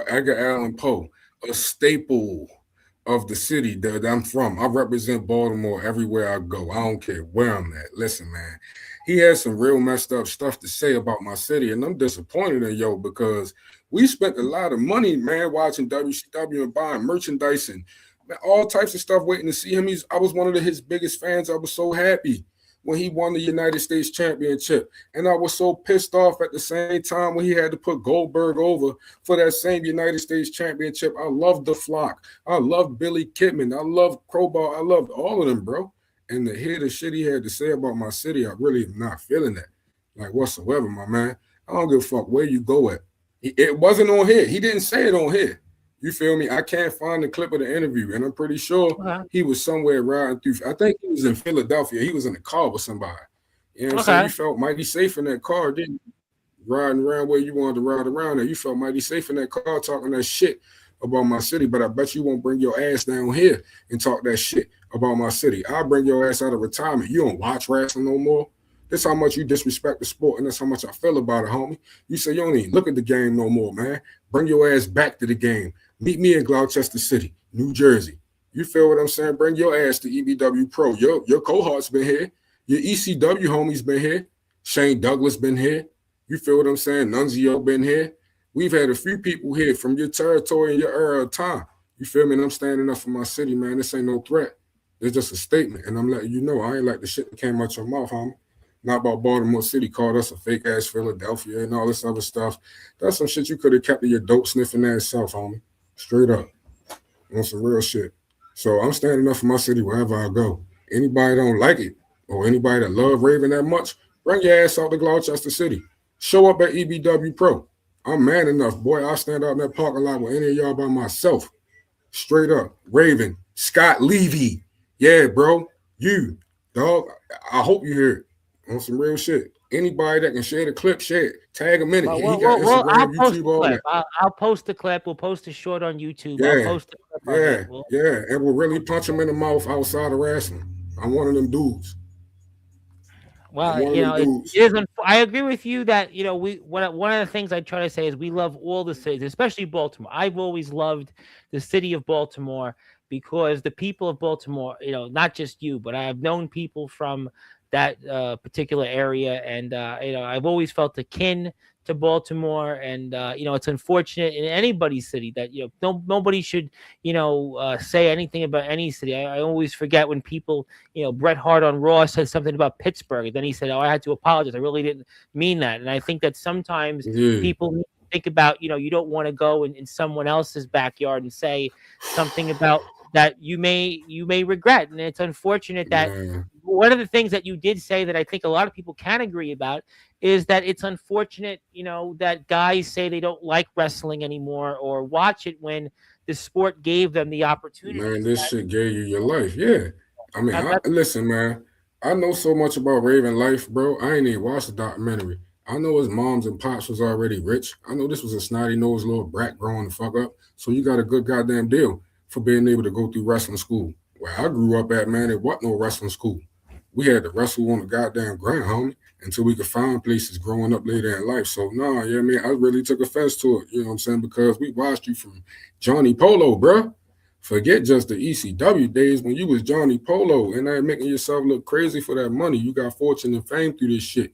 Edgar Allan Poe, a staple of the city that I'm from. I represent Baltimore everywhere I go. I don't care where I'm at. Listen, man, he has some real messed up stuff to say about my city, and I'm disappointed in yo because we spent a lot of money, man, watching WCW and buying merchandise and man, all types of stuff, waiting to see him. I was one of his biggest fans. I was so happy when he won the United States Championship. And I was so pissed off at the same time when he had to put Goldberg over for that same United States Championship. I loved the Flock. I loved Billy Kidman. I loved Crowbar. I loved all of them, bro. And to hear the shit he had to say about my city, I really am not feeling that. Like whatsoever, my man. I don't give a fuck where you go at. It wasn't on here. He didn't say it on here. You feel me? I can't find the clip of the interview, and I'm pretty sure Okay. he was somewhere riding through. I think he was in Philadelphia. He was in a car with somebody. You know what I'm saying? Okay. You felt mighty safe in that car, didn't you? Riding around where you wanted to ride around, and you felt mighty safe in that car talking that shit about my city. But I bet you won't bring your ass down here and talk that shit about my city. I'll bring your ass out of retirement. You don't watch wrestling no more. That's how much you disrespect the sport, and that's how much I feel about it, homie. You say you don't even look at the game no more, man. Bring your ass back to the game. Meet me in Gloucester City, New Jersey. You feel what I'm saying? Bring your ass to EBW Pro. Your cohort's been here. Your ECW homies been here. Shane Douglas been here. You feel what I'm saying? Nunzio been here. We've had a few people here from your territory and your era of time. You feel me? And I'm standing up for my city, man. This ain't no threat. It's just a statement. And I'm letting you know I ain't like the shit that came out your mouth, homie. Not about Baltimore City called us a fake ass Philadelphia and all this other stuff. That's some shit you could have kept to your dope sniffing ass self, homie. Straight up. On some real shit. So I'm standing up for my city wherever I go. Anybody don't like it or anybody that love Raven that much, bring your ass out to Gloucester City. Show up at EBW Pro. I'm man enough, boy. I'll stand out in that parking lot with any of y'all by myself. Straight up. Raven, Scott Levy. Yeah, bro. You, dog. I hope you hear it. On some real shit. Anybody that can share the clip, share it. Tag him in it. He got I'll Instagram, post YouTube, the all clip. that. I'll post the clip. We'll post a short on YouTube. I'll Yeah, post the clip of yeah, it. We'll, yeah. And we'll really punch him in the mouth outside of wrestling. I'm one of them dudes. I'm Well, one of them it dudes. is. I agree with you that we one of the things I try to say is we love all the cities, especially Baltimore. I've always loved the city of Baltimore because the people of Baltimore, not just you, but I've known people from that particular area, and I've always felt akin to Baltimore, and it's unfortunate in anybody's city that nobody should say anything about any city. I always forget when people Bret Hart on Raw said something about Pittsburgh. And then he said, "Oh, I had to apologize. I really didn't mean that." And I think that sometimes Yeah, people need to think about, you don't want to go in someone else's backyard and say something about that you may regret. And it's unfortunate that man, one of the things that you did say that I think a lot of people can agree about is that it's unfortunate, that guys say they don't like wrestling anymore or watch it when the sport gave them the man, opportunities. this shit gave you your life. Yeah. I mean, That, listen, man. I know so much about Raven life, bro. I ain't even watched the documentary. I know his moms and pops was already rich. I know this was a snotty nosed little brat growing the fuck up. So you got a good goddamn deal for being able to go through wrestling school. Where I grew up at, man, it wasn't no wrestling school. We had to wrestle on the goddamn ground, homie, until we could find places growing up later in life. So nah, yeah, man, I really took offense to it. You know what I'm saying? Because we watched you from Johnny Polo, bro. Forget just the ECW days when you was Johnny Polo and that making yourself look crazy for that money. You got fortune and fame through this shit.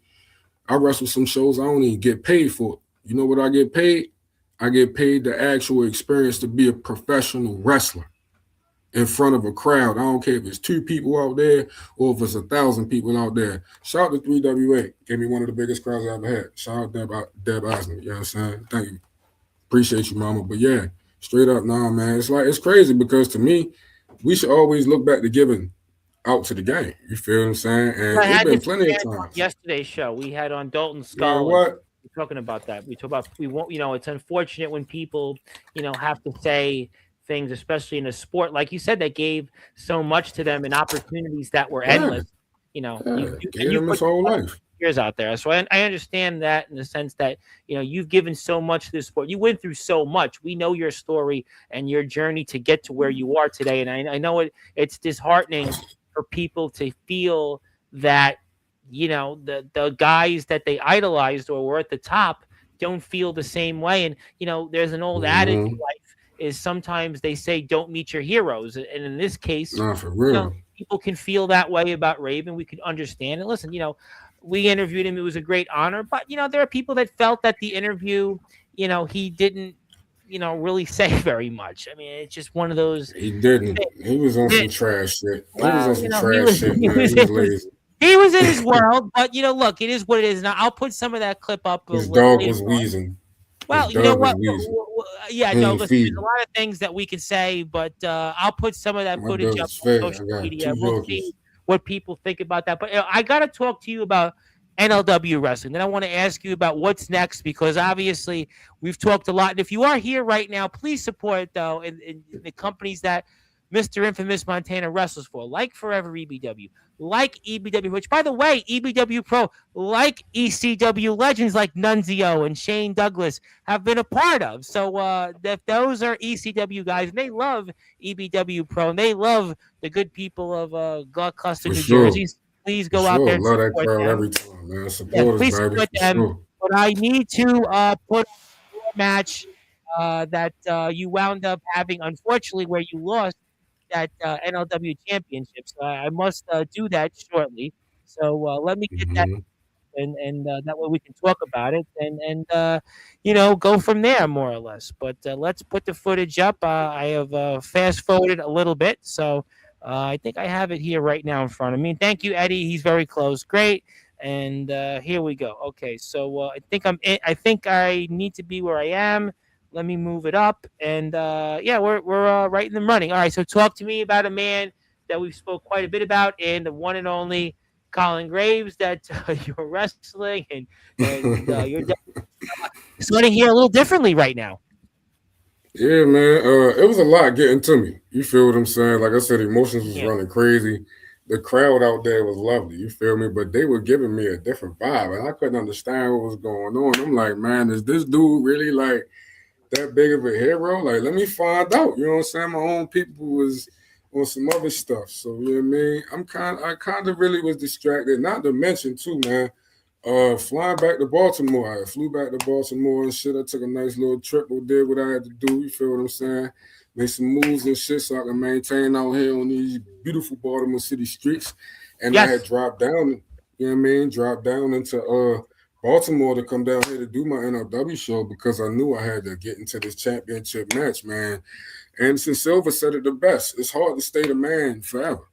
I wrestle some shows I don't even get paid for. You know what I get paid? I get paid the actual experience to be a professional wrestler in front of a crowd. I don't care if it's 2 people out there or if it's 1,000 people out there. Shout out to 3WA. Gave me one of the biggest crowds I ever had. Shout out Deb Osmond. You know what I'm saying? Thank you. Appreciate you, mama. But yeah, Straight up, nah, man. It's like it's crazy because to me, we should always look back to giving out to the game. You feel what I'm saying? And I it's had been this plenty of on times. yesterday's show. We had on Dalton Man, Skull, and what? we're talking about that. We talk about we won't. It's unfortunate when people, have to say things, especially in a sport like you said that gave so much to them and opportunities that were Yeah, endless. yeah. And Gave you him put his whole life. years out there. So I understand that in the sense that you've given so much to this sport. You went through so much. We know your story and your journey to get to where you are today. And I know it's disheartening for people to feel that the guys that they idolized or were at the top don't feel the same way. And there's an old adage in Mm-hmm. life is sometimes they say don't meet your heroes, and in this case, Nah, for you know real. people can feel that way about Raven. We could understand it. Listen, we interviewed him. It was a great honor. But, there are people that felt that the interview, he didn't, really say very much. I mean, it's just one of those He didn't. things. He was on Yeah. some trash shit. He was on Well, some he trash was shit, he man. was He in was his lazy. he was in his world, but look, it is what it is. Now I'll put some of that clip up His dog later was on. wheezing. His Well, you know dog was what? wheezing. Yeah, He no, ain't listen, there's a feeding. lot of things that we can say, but I'll put some of that My footage dog up is on fed. I social got media. two We'll see Yorkies. what people think about that. But I got to talk to you about NLW wrestling. Then I want to ask you about what's next because obviously we've talked a lot. And if you are here right now, please support though in the companies that Mr. Infamous Montana wrestles for, like Forever EBW, like EBW, which by the way, EBW Pro, like ECW legends like Nunzio and Shane Douglas have been a part of. So if those are ECW guys and they love EBW Pro and they love the good people of Gloucester, For New sure. Jersey, please For go out sure. there and Love that support crowd them. every time, man. Yes, Supporters, please baby. support For them. sure. But I need to put your match that you wound up having, unfortunately, where you lost that NLW championship. So I must do that shortly. So let me get that, Hmm. and that way we can talk about it and go from there more or less. But let's put the footage up. I have fast forwarded a little bit, so I think I have it here right now in front of me. Thank you, Eddie. He's very close. Great. And here we go. Okay, so I think I need to be where I am. Let me move it up, and yeah, we're right in the running. All right, so talk to me about a man that we've spoke quite a bit about, and the one and only Colin Graves that you're wrestling, and you're starting here a little differently right now. Yeah, man. It was a lot getting to me. You feel what I'm saying? Like I said, emotions was Yeah, running crazy. The crowd out there was lovely. You feel me? But they were giving me a different vibe, and I couldn't understand what was going on. I'm like, man, is this dude really like that big of a hero? Like, let me find out. You know what I'm saying? My own people was on some other stuff. So you know what I mean? I kind of really was distracted. Not to mention too, man. Flying back to Baltimore. I flew back to Baltimore and shit. I took a nice little trip, did what I had to do. You feel what I'm saying? Made some moves and shit so I can maintain out here on these beautiful Baltimore City streets. And I had yes, dropped down, you know what I mean? Dropped down into Baltimore to come down here to do my NLW show because I knew I had to get into this championship match, man. Anderson Silva said it the best. It's hard to stay the man forever.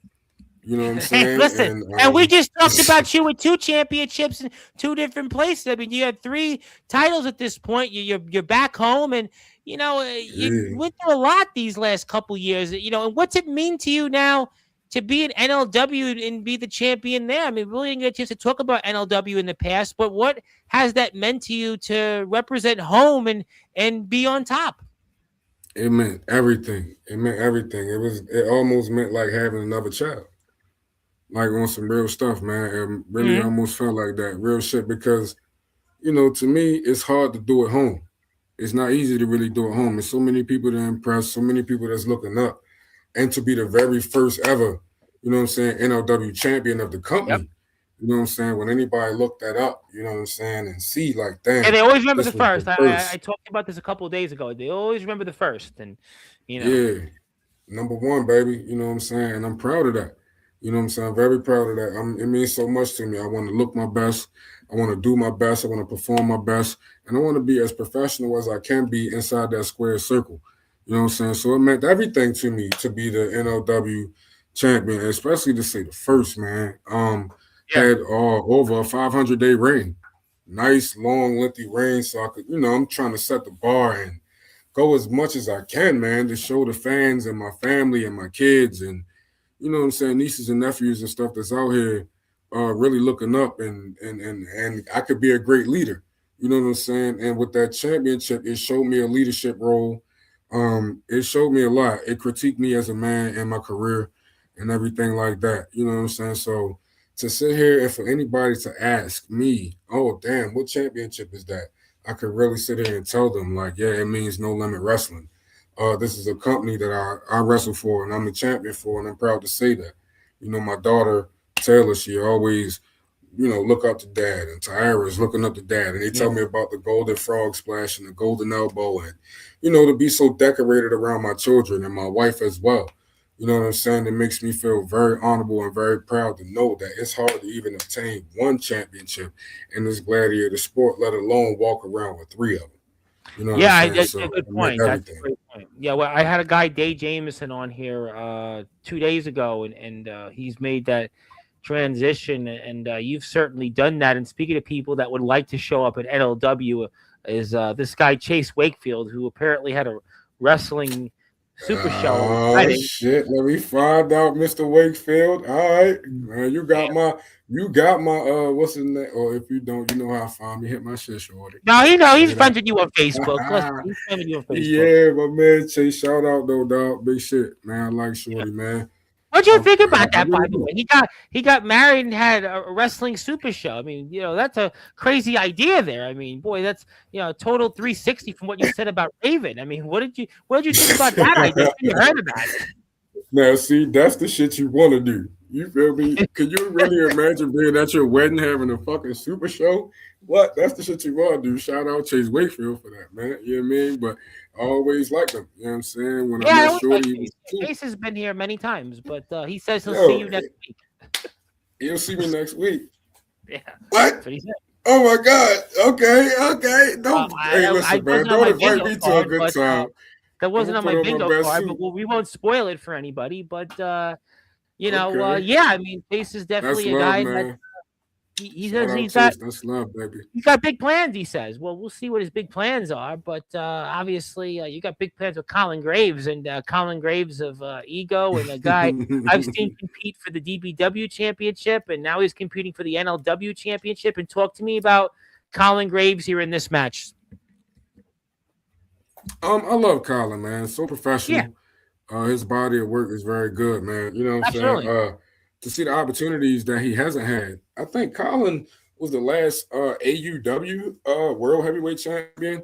You know what I'm hey, saying? listen, And and we just talked about you with two championships in two different places. I mean, you had three titles at this point. You're back home, and you yeah, went through a lot these last couple years. And what's it mean to you now to be an NLW and be the champion there? I mean, we really didn't get a chance to talk about NLW in the past, but what has that meant to you to represent home and be on top? it meant everything. It meant everything. It almost meant like having another child. Like on some real stuff, man. It really Hmm. almost felt like that. Real shit because, to me, it's hard to do at home. It's not easy to really do at home. There's so many people to impress, so many people that's looking up. And to be the very first ever, you know what I'm saying, NLW champion of the Yep. company. You know what I'm saying? When anybody look that up, you know what I'm saying, and see like, And damn, they always remember the this was the first. I first. talked about this a couple of days ago. They always remember the first, and you know. Yeah. Number one, baby. You know what I'm saying? And I'm proud of that. You know what I'm saying? I'm very proud of that. It means so much to me. I want to look my best. I want to do my best. I want to perform my best. And I want to be as professional as I can be inside that square circle. You know what I'm saying? So it meant everything to me to be the NLW champion, especially to say the first, man. Yeah. Had over a 500-day reign. Nice, long, lengthy reign. So I could, I'm trying to set the bar and go as much as I can, man, to show the fans and my family and my kids and you know what I'm saying, nieces and nephews and stuff that's out here really looking up and I could be a great leader. You know what I'm saying? And with that championship, it showed me a leadership role. It showed me a lot. It critiqued me as a man in my career and everything like that. You know what I'm saying? So to sit here and for anybody to ask me, oh damn, what championship is that? I could really sit here and tell them like, yeah, it means No Limit Wrestling. This is a company that I wrestle for and I'm the champion for, and I'm proud to say that. You know, my daughter Taylor, she always, look up to dad, and Tyra's looking up to dad, and they tell me about the golden frog splash and the golden elbow, and to be so decorated around my children and my wife as well. You know what I'm saying? It makes me feel very honorable and very proud to know that it's hard to even obtain one championship in this gladiator sport, let alone walk around with three of them. You know what I'm saying? That's So a good point. That's a great point. Yeah, well, I had a guy, Dave Jameson, on here 2 days ago, and he's made that transition, and you've certainly done that. And speaking of people that would like to show up at NLW, is this guy Chase Wakefield, who apparently had a wrestling super show. Oh shit! Let me find out, Mr. Wakefield. All right, man, you got my what's his name? Or if you don't, you know how to find me. Hit my shit, shorty. No, he's friends with you on Facebook. Listen, he's friends with you on Facebook. Yeah, my man Chase, shout out though, dog. Big shit, man. I like shorty, man. What do you think about that? By the way, he got married and had a wrestling super show. I mean, that's a crazy idea there. I mean, boy, that's total 360 from what you said about Raven. I mean, what did you think about that idea? You heard about it? Now, see, that's the shit you want to do. You feel me? Can you really imagine being at your wedding having a fucking super show? What? That's the shit you want to do. Shout out Chase Wakefield for that, man. You know what I mean? But I always liked him. You know what I'm saying? When I met Shorty, Chase has been here many times, but he says he'll see you next week. He'll see me next week. Yeah. What? That's what he said. Oh my God. Okay. Don't listen, man. Don't invite me to a good time. That wasn't on my bingo card, but we won't spoil it for anybody. But I mean, Chase is definitely a guy that he says that's love, baby. He's got big plans. He says, "Well, we'll see what his big plans are." But obviously, you got big plans with Colin Graves and Colin Graves of Ego, and a guy I've seen compete for the DBW championship, and now he's competing for the NLW championship. And talk to me about Colin Graves here in this match. I love Colin, man. So professional. Yeah. His body of work is very good, man. You know what I'm saying? To see the opportunities that he hasn't had. I think Colin was the last AUW World Heavyweight Champion.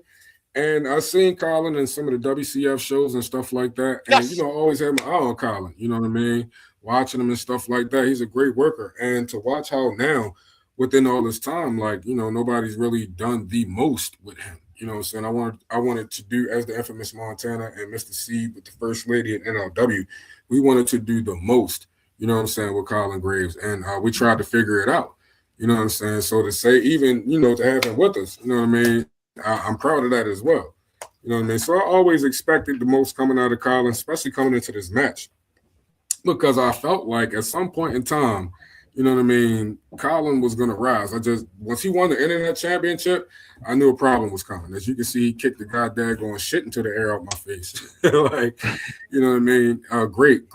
And I've seen Colin in some of the WCF shows and stuff like that. And, always had my eye on Colin. You know what I mean? Watching him and stuff like that. He's a great worker. And to watch how now, within all this time, nobody's really done the most with him. You know what I'm saying? I wanted to do, as the infamous Montana and Mr. C with the First Lady at NLW, we wanted to do the most, you know what I'm saying, with Colin Graves. And we tried to figure it out, you know what I'm saying? So to say, even, to have him with us, you know what I mean? I'm proud of that as well. You know what I mean? So I always expected the most coming out of Colin, especially coming into this match, because I felt like at some point in time, you know what I mean, Colin was going to rise. Once he won the internet championship, I knew a problem was coming. As you can see, he kicked the goddamn going shit into the air out my face. You know what I mean? Great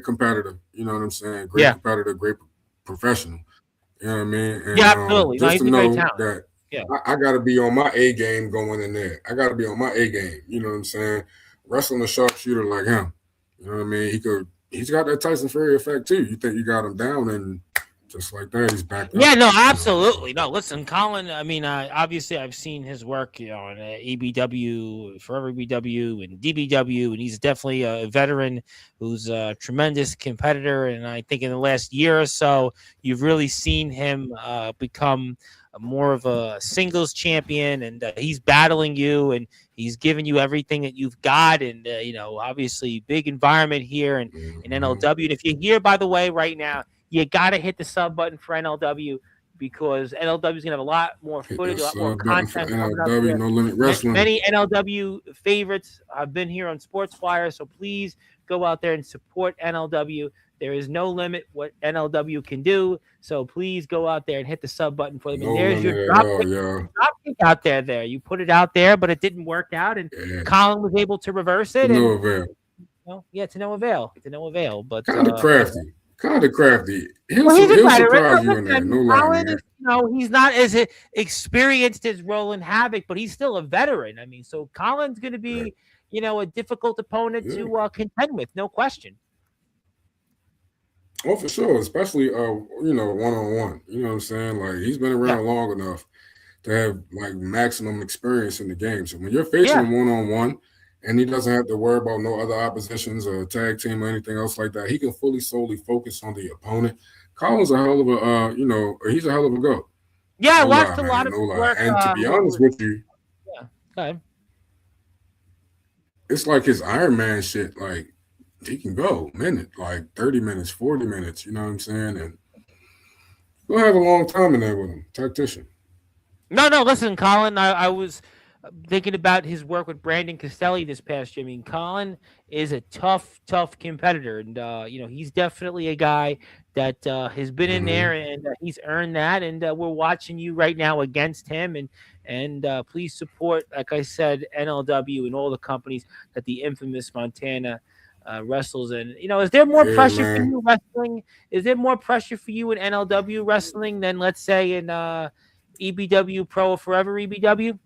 competitor. You know what I'm saying? Great competitor, great professional. You know what I mean? And, absolutely. Just to know that I got to be on my A game going in there. I got to be on my A game. You know what I'm saying? Wrestling a sharpshooter like him. You know what I mean? He's got that Tyson Fury effect too. You think you got him down and just like that, he's back up. Yeah, no, absolutely. No, listen, Colin, I mean, obviously I've seen his work on EBW, Forever EBW, and DBW, and he's definitely a veteran who's a tremendous competitor. And I think in the last year or so, you've really seen him become more of a singles champion, and he's battling you, and he's giving you everything that you've got. And, obviously big environment here in NLW. And if you're here, by the way, right now, you got to hit the sub button for NLW, because NLW is going to have a lot more footage, a lot more content. NLW, No Limit Wrestling. Many NLW favorites have been here on Sportswire, so please go out there and support NLW. There is no limit what NLW can do, so please go out there and hit the sub button for them. And there's your drop stink out there. You put it out there, but it didn't work out, and Yeah, Colin was able to reverse to it, no and avail. yeah, to no avail, But Kind of crafty. Kind of crafty. well, he's a He'll veteran. surprise No, you in listen, I there. mean, No lie, Colin man. is, he's not as experienced as Roland Havoc, but he's still a veteran. I mean, so Colin's going to Right. be, a difficult opponent Yeah. to contend with, no question. Oh, for sure. Especially one on one. You know what I'm saying? Like he's been Yeah, around long enough to have like maximum experience in the game. So when you're facing yeah, him one on one, and he doesn't have to worry about no other oppositions or tag team or anything else like that, he can fully solely focus on the opponent. Colin's a hell of a he's a hell of a go. yeah. I No lie, watched a man. lot of No his lie. work. And to be honest with you, Yeah, okay. it's like his Iron Man shit. Like he can go minute, like 30 minutes, 40 minutes. You know what I'm saying? And we'll have a long time in there with him, tactician. No. Listen, Colin. I was thinking about his work with Brandon Castelli this past year. I mean, Colin is a tough competitor, and he's definitely a guy that has been in Mm-hmm. there, and he's earned that. And we're watching you right now against him, and please support, like I said, NLW and all the companies that the infamous Montana. Wrestles and is there more Yeah, pressure for man. you wrestling? Is there more pressure for you in NLW wrestling than let's say in EBW Pro or Forever EBW?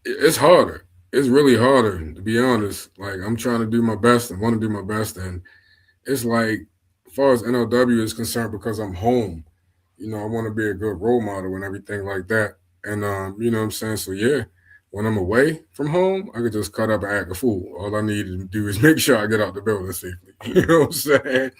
It's harder. It's really harder to be honest. Like I'm trying to do my best and want to do my best, and it's like, as far as NLW is concerned, because I'm home. I want to be a good role model and everything like that. And you know what I'm saying. So yeah, when I'm away from home, I could just cut up and act a fool. All I need to do is make sure I get out the building safely. You know what I'm saying?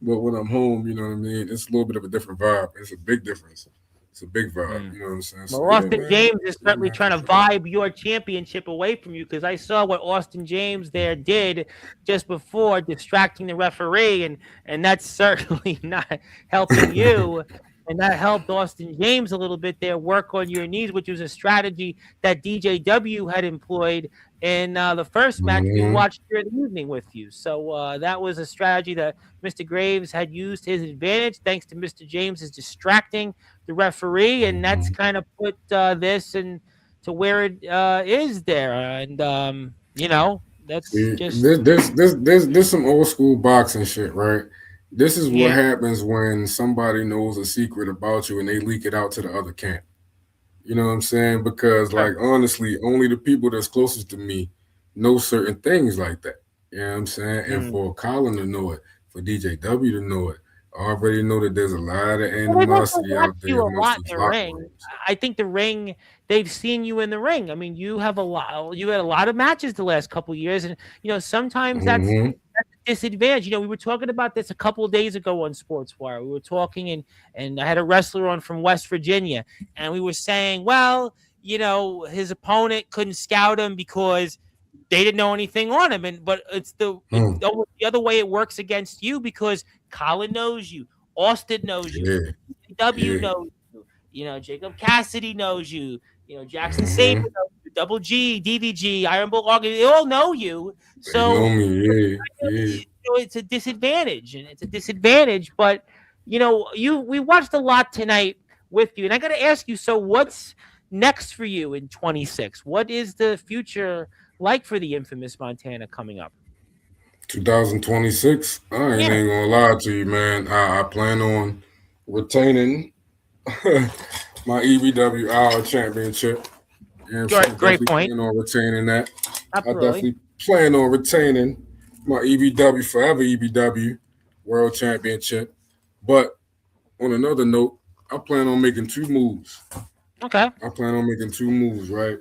But when I'm home, you know what I mean. It's a little bit of a different vibe. It's a big difference. It's a big vibe. Mm. You know what I'm saying? So Well, yeah, Austin man. James is Yeah, certainly man, trying for to sure. vibe your championship away from you because I saw what Austin James there did just before distracting the referee, and that's certainly not helping you. And that helped Austin James a little bit there, work on your knees, which was a strategy that DJW had employed in the first match we Hmm. watched during the evening with you. So that was a strategy that Mr. Graves had used his advantage, thanks to Mr. James's distracting the referee, and that's Hmm. kind of put this and to where it is there. And that's See, just this some old school boxing shit, right? This is what yeah, happens when somebody knows a secret about you and they leak it out to the other camp. You know what I'm saying? Because sure. like honestly, only the people that's closest to me know certain things like that. You know what I'm saying? And Mm. for Colin to know it, for DJW to know it, I already know that there's a lot of Well, they've also animosity out watched there you a amongst lot these in the locker ring. rooms. I think the ring, they've seen you in the ring. I mean, you have a lot. You had a lot of matches the last couple of years, and sometimes Hmm. that's a disadvantage. We were talking about this a couple of days ago on Sportswire. We were talking, and I had a wrestler on from West Virginia, and we were saying, well, his opponent couldn't scout him because they didn't know anything on him, but it's Hmm. almost the other way it works against you because Colin knows you, Austin knows you, Yeah, W yeah. knows you, Jacob Cassidy knows you, Jackson Saber Hmm. knows you, Double G, DVG, Iron Bull, they all know you. They know So me. Yeah, yeah. it's a disadvantage, But we watched a lot tonight with you, and I got to ask you. So, what's next for you in 26? What is the future like for the infamous Montana coming up? 2026. I ain't Yeah, gonna lie to you, man. I plan on retaining my EBW Hour Championship. You know what I'm saying? great Definitely point. plan on retaining that. I Absolutely. definitely plan on retaining my EBW Forever EBW World Championship. But on another note, I plan on making two moves. Okay. I plan on making two moves, right?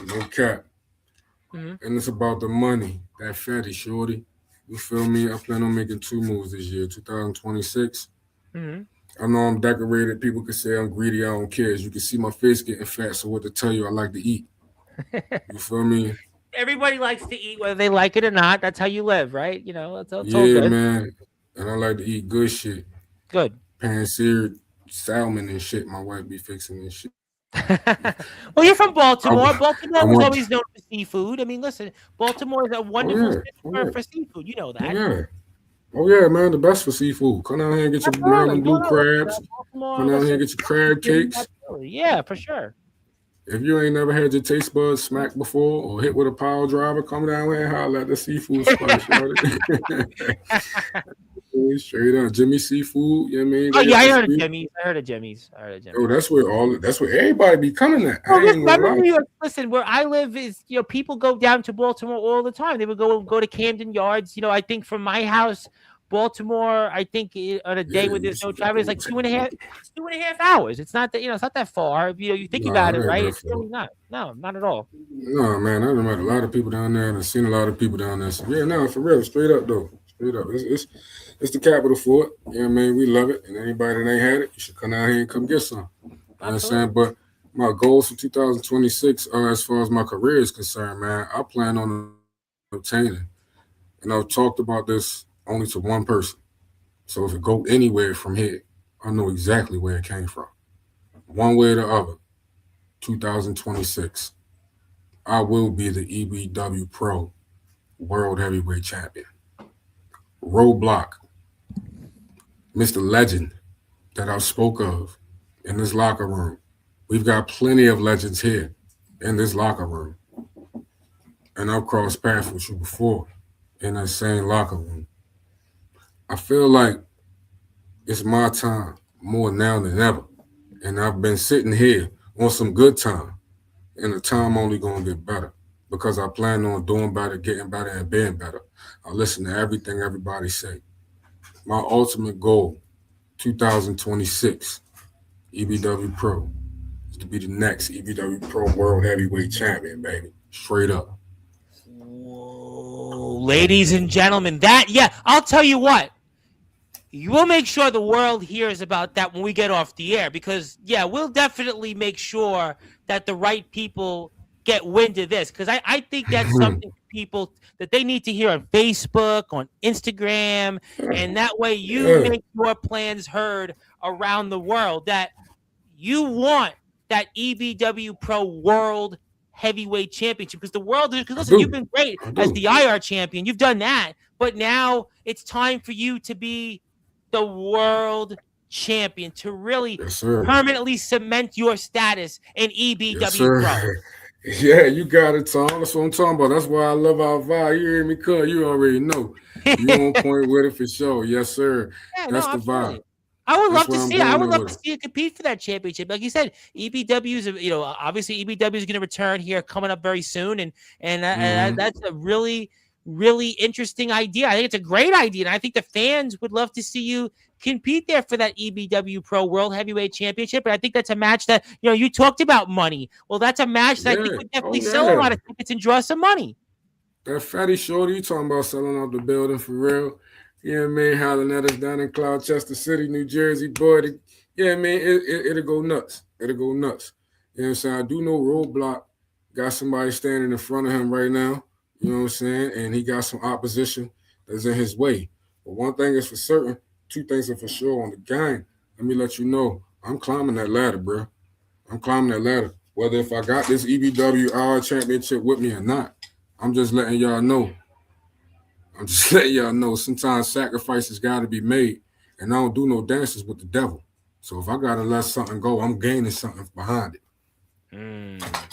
No cap. Hmm. And it's about the money. That fatty, shorty. You feel me? I plan on making two moves this year, 2026. Hmm. I know I'm decorated. People can say I'm greedy. I don't care. As you can see my face getting fat. So what to tell you, I like to eat. You feel me? Everybody likes to eat, whether they like it or not. That's how you live, right? It's all Yeah, good. man. And I like to eat good shit. Good. Pan-seared salmon and shit. My wife be fixing and shit. Well, you're from I, Baltimore. I Baltimore was want. always known for seafood. I mean, listen, Baltimore is a Oh wonderful yeah. city Oh for, yeah. for seafood. You know Oh that. yeah. Oh yeah, man, the best for seafood. Come down here and get your Absolutely. Maryland Do blue it all. crabs. Come Baltimore, down here and listen, get your crab cakes. absolutely. Yeah, for sure. If you ain't never had your taste buds smacked before or hit with a power driver, come down here and holler at the seafood spot, shorty. Straight up, Jimmy Seafood. You know what I mean? Oh They yeah, up I the heard of street. Jimmy's. I heard of Jimmy's. Yo, Jimmy's. that's where everybody be coming at. Well, I ain't listen, gonna I'm in lie. New York. Listen, where I live is, people go down to Baltimore all the time. They would go to Camden Yards. I think from my house, Baltimore, I think on a day Yeah, where you there's no should traffic, it's go like 2.5 hours. It's not that, it's not that far. You think Nah, about it it, ain't right? that It's far. really not. No, not at all. No, man, I done met a lot of people down there and I've seen a lot of people down there. So yeah, no, for real, straight up though. Straight up. It's the capital for it. You know what I mean? We love it. And anybody that ain't had it, you should come down here and come get some. You know what I'm Absolutely. saying? But my goals for 2026, as far as my career is concerned, man, I plan on obtaining. And I've talked about this only to one person. So if it go anywhere from here, I know exactly where it came from. One way or the other, 2026, I will be the EBW Pro World Heavyweight Champion. Roadblock, Mr. Legend that I spoke of in this locker room. We've got plenty of legends here in this locker room. And I've crossed paths with you before in that same locker room. I feel like it's my time more now than ever. And I've been sitting here on some good time. And the time only gonna get better. Because I plan on doing better, getting better, and being better. I listen to everything everybody say. My ultimate goal, 2026, EBW Pro, is to be the next EBW Pro World Heavyweight Champion, baby. Straight up. Whoa, ladies and gentlemen, I'll tell you what. You will make sure the world hears about that when we get off the air, because we'll definitely make sure that the right people get wind of this, because I think that's something people that they need to hear on Facebook, on Instagram, and that way you Yeah, make your plans heard around the world that you want that EBW Pro World Heavyweight Championship, because the world is, because I listen, you've do. been great I as do. the IR champion, you've done that, but now it's time for you to be the world champion, to really Yes, sir. permanently cement your status in Yes, EBW Pro. sir. Yeah, you got it, Tom. That's what I'm talking about. That's why I love our vibe. You hear me, cuz? You already know. You on point with it for sure. Yes, sir. Yeah, no, That's the vibe. absolutely. I would That's love where to I'm see it. I going would in love with to it. see it compete for that championship. Like you said, EBW is, obviously EBW is going to return here coming up very soon, and Hmm. that's a really, really interesting idea. I think it's a great idea, and I think the fans would love to see you compete there for that EBW Pro World Heavyweight Championship. And I think that's a match that you talked about money. Well, that's a match that I think Yeah. would Oh, definitely sell a yeah. lot of tickets and draw some money. That fatty shorty, you talking about selling out the building for real? Yeah, man, hollering at us down in Cloudchester City, New Jersey, boy. Yeah, man, it'll go nuts. It'll go nuts. You know what I'm saying? I do know Roadblock got somebody standing in front of him right now. You know what I'm saying? And he got some opposition that's in his way. But one thing is for certain, two things are for sure on the game. Let me let you know, I'm climbing that ladder, bro. I'm climbing that ladder. Whether if I got this EBWR championship with me or not, I'm just letting y'all know. I'm just letting y'all know sometimes sacrifices got to be made. And I don't do no dances with the devil. So if I got to let something go, I'm gaining something behind it. Mm.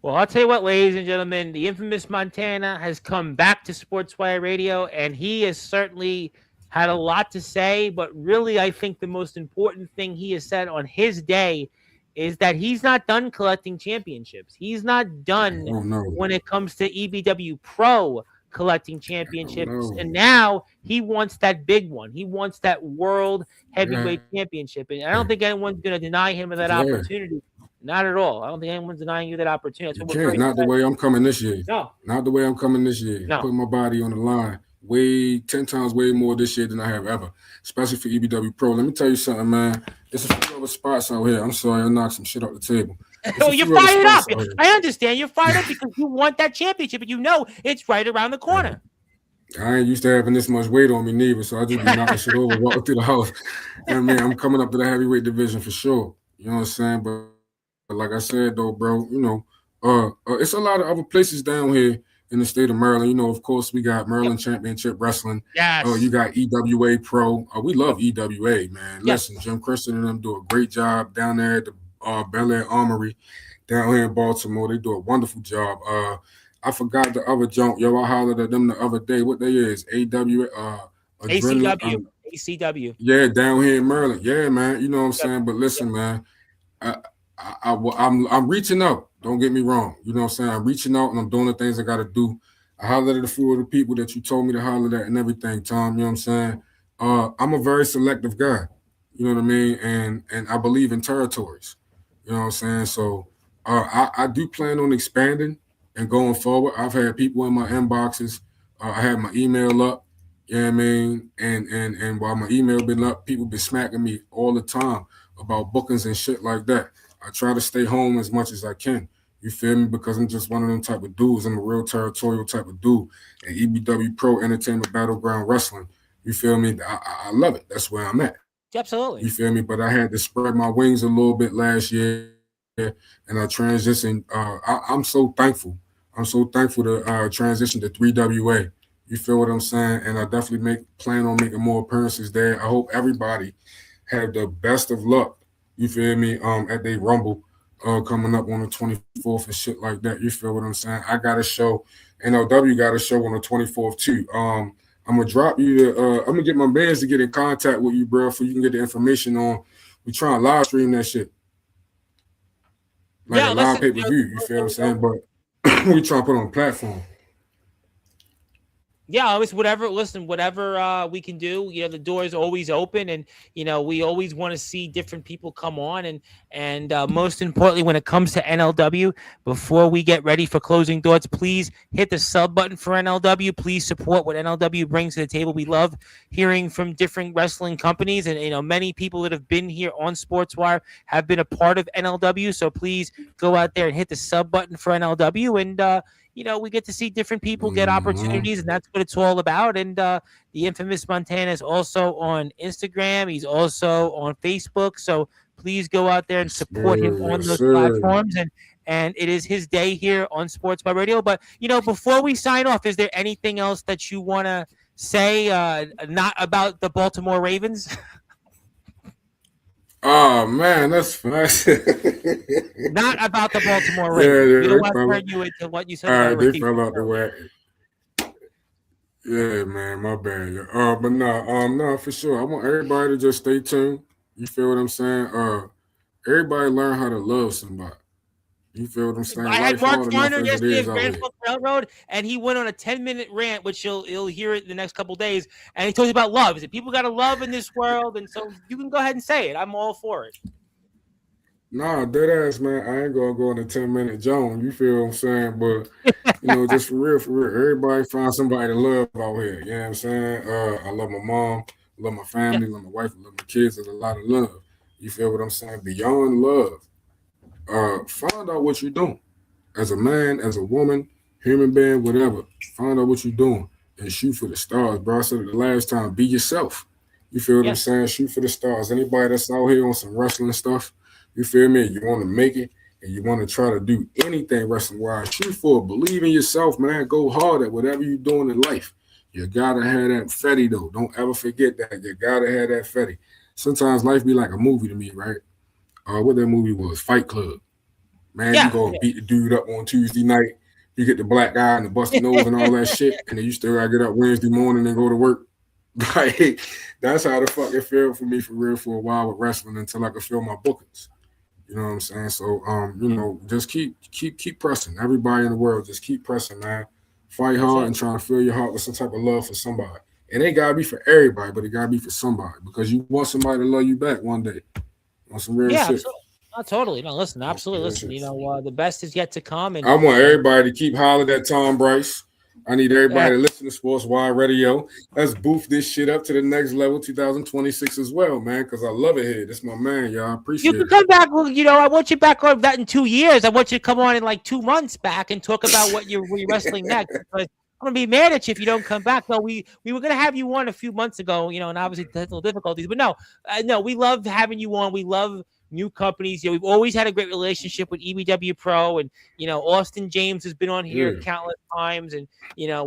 Well, I'll tell you what, ladies and gentlemen, the infamous Montana has come back to Sportswire Radio, and he has certainly had a lot to say. But really, I think the most important thing he has said on his day is that he's not done collecting championships. He's not done Oh, no. when it comes to EBW Pro collecting Oh, championships. no. And now he wants that big one. He wants that World Yeah. Heavyweight Championship. And I don't think anyone's going to deny him of that Yeah. opportunity. Not at all. I don't think anyone's denying you that opportunity. That's You what we're can't. very Not the excited. way I'm coming this year. No, Not the way I'm coming this year. no. Putting my body on the line way 10 times way more this year than I have ever, especially for EBW Pro. Let me tell you something, man. There's a few other spots out here. I'm sorry, I knocked some shit off the table. There's Oh, a you're few other fired up. spots out here. I understand. You're fired up because you want that championship, and you know it's right around the corner. I ain't used to having this much weight on me neither, so I just be knocking shit over, walking through the house. And man, I'm coming up to the heavyweight division for sure. You know what I'm saying? But like I said though, bro, it's a lot of other places down here in the state of Maryland. You know, of course, we got Maryland Championship Wrestling. Yes. You got EWA Pro. We love EWA, man. Yes. Listen, Jim Christian and them do a great job down there at the Bel Air Armory down here in Baltimore. They do a wonderful job. I forgot the other junk. Yo, I hollered at them the other day. What they is? ACW. ACW. Yeah, down here in Maryland. Yeah, man. You know what I'm saying? But listen, man, I'm reaching out. Don't get me wrong. You know what I'm saying? I'm reaching out and I'm doing the things I got to do. I hollered at a few of the people that you told me to holler at and everything, Tom. You know what I'm saying? I'm a very selective guy. You know what I mean? And I believe in territories. You know what I'm saying? So I do plan on expanding and going forward. I've had people in my inboxes. I had my email up. You know what I mean? And while my email been up, people been smacking me all the time about bookings and shit like that. I try to stay home as much as I can. You feel me? Because I'm just one of them type of dudes. I'm a real territorial type of dude. And EBW Pro Entertainment Battleground Wrestling, you feel me? I love it. That's where I'm at. Absolutely. You feel me? But I had to spread my wings a little bit last year, and I transitioned. I'm so thankful. I'm so thankful to transition to 3WA. You feel what I'm saying? And I definitely plan on making more appearances there. I hope everybody have the best of luck. You feel me? At the Rumble coming up on the 24th and shit like that. You feel what I'm saying? I got a show. NLW got a show on the 24th too. I'm gonna drop you I'm gonna get my bands to get in contact with you, bro, so you can get the information on. We try and live stream that shit. Like a live pay-per-view, you feel what I'm saying? But we try to put it on a platform. Yeah, always whatever we can do. You know, the door is always open, and you know, we always want to see different people come on, and most importantly, when it comes to NLW, before we get ready for closing thoughts, please hit the sub button for NLW. Please support what NLW brings to the table. We love hearing from different wrestling companies, and you know, many people that have been here on Sportswire have been a part of NLW. So please go out there and hit the sub button for NLW, and you know, we get to see different people get opportunities, and that's what it's all about. And the infamous Montana is also on Instagram. He's also on Facebook. So please go out there and support him on those platforms. And it is his day here on Sports by Radio. But, you know, before we sign off, is there anything else that you want to say, not about the Baltimore Ravens? Oh man, that's fun. Not about the Baltimore Ravens. Yeah, we don't want to turn you into what you said. All right, they fell out the way. Yeah, man, my bad. But no, for sure. I want everybody to just stay tuned. You feel what I'm saying? Everybody learn how to love somebody. You feel what I'm saying? I had Mark Garner yesterday at Grand Funk Railroad, and he went on a 10-minute rant, which you'll hear it in the next couple of days. And he talks about love. He said people got to love in this world, and so you can go ahead and say it. I'm all for it. Nah, dead ass, man. I ain't gonna go on a 10-minute Joan. You feel what I'm saying? But you know, just for real, everybody find somebody to love out here. You know what I'm saying? I love my mom, I love my family, I love my wife, I love my kids. There's a lot of love. You feel what I'm saying? Beyond love. Find out what you're doing as a man, as a woman, human being, whatever. Find out what you're doing and shoot for the stars, bro. I said it the last time. Be yourself. You feel what I'm saying? Shoot for the stars. Anybody that's out here on some wrestling stuff, you feel me? You want to make it and you want to try to do anything wrestling wise, shoot for it. Believe in yourself, man. Go hard at whatever you're doing in life. You gotta have that fetty though. Don't ever forget that. You gotta have that fetty. Sometimes life be like a movie to me, right? What that movie was, Fight Club. Man, you go beat the dude up on Tuesday night. You get the black eye and the busted nose and all that shit, and then you still gotta get up Wednesday morning and go to work. Like that's how the fuck it felt for me for real for a while with wrestling until I could feel my bookings. You know what I'm saying? So you know, just keep pressing. Everybody in the world, just keep pressing, man. Fight hard and try to fill your heart with some type of love for somebody. It ain't gotta be for everybody, but it gotta be for somebody because you want somebody to love you back one day. On some real shit. Absolutely. No, totally. No, listen, absolutely. Listen, you know, the best is yet to come. And I want everybody to keep hollering at Tom Bryce. I need everybody to listen to Sportswire Radio. Let's boof this shit up to the next level, 2026 as well, man, because I love it here. That's my man, y'all. I appreciate it. You can come back. You know, I want you back on that in 2 years. I want you to come on in like 2 months back and talk about what you're wrestling next. Because I'm gonna be mad at you if you don't come back. No, we were gonna have you on a few months ago, you know, and obviously technical difficulties. But no, we love having you on. We love new companies. We've always had a great relationship with EBW Pro, and Austin James has been on here Yeah. countless times, and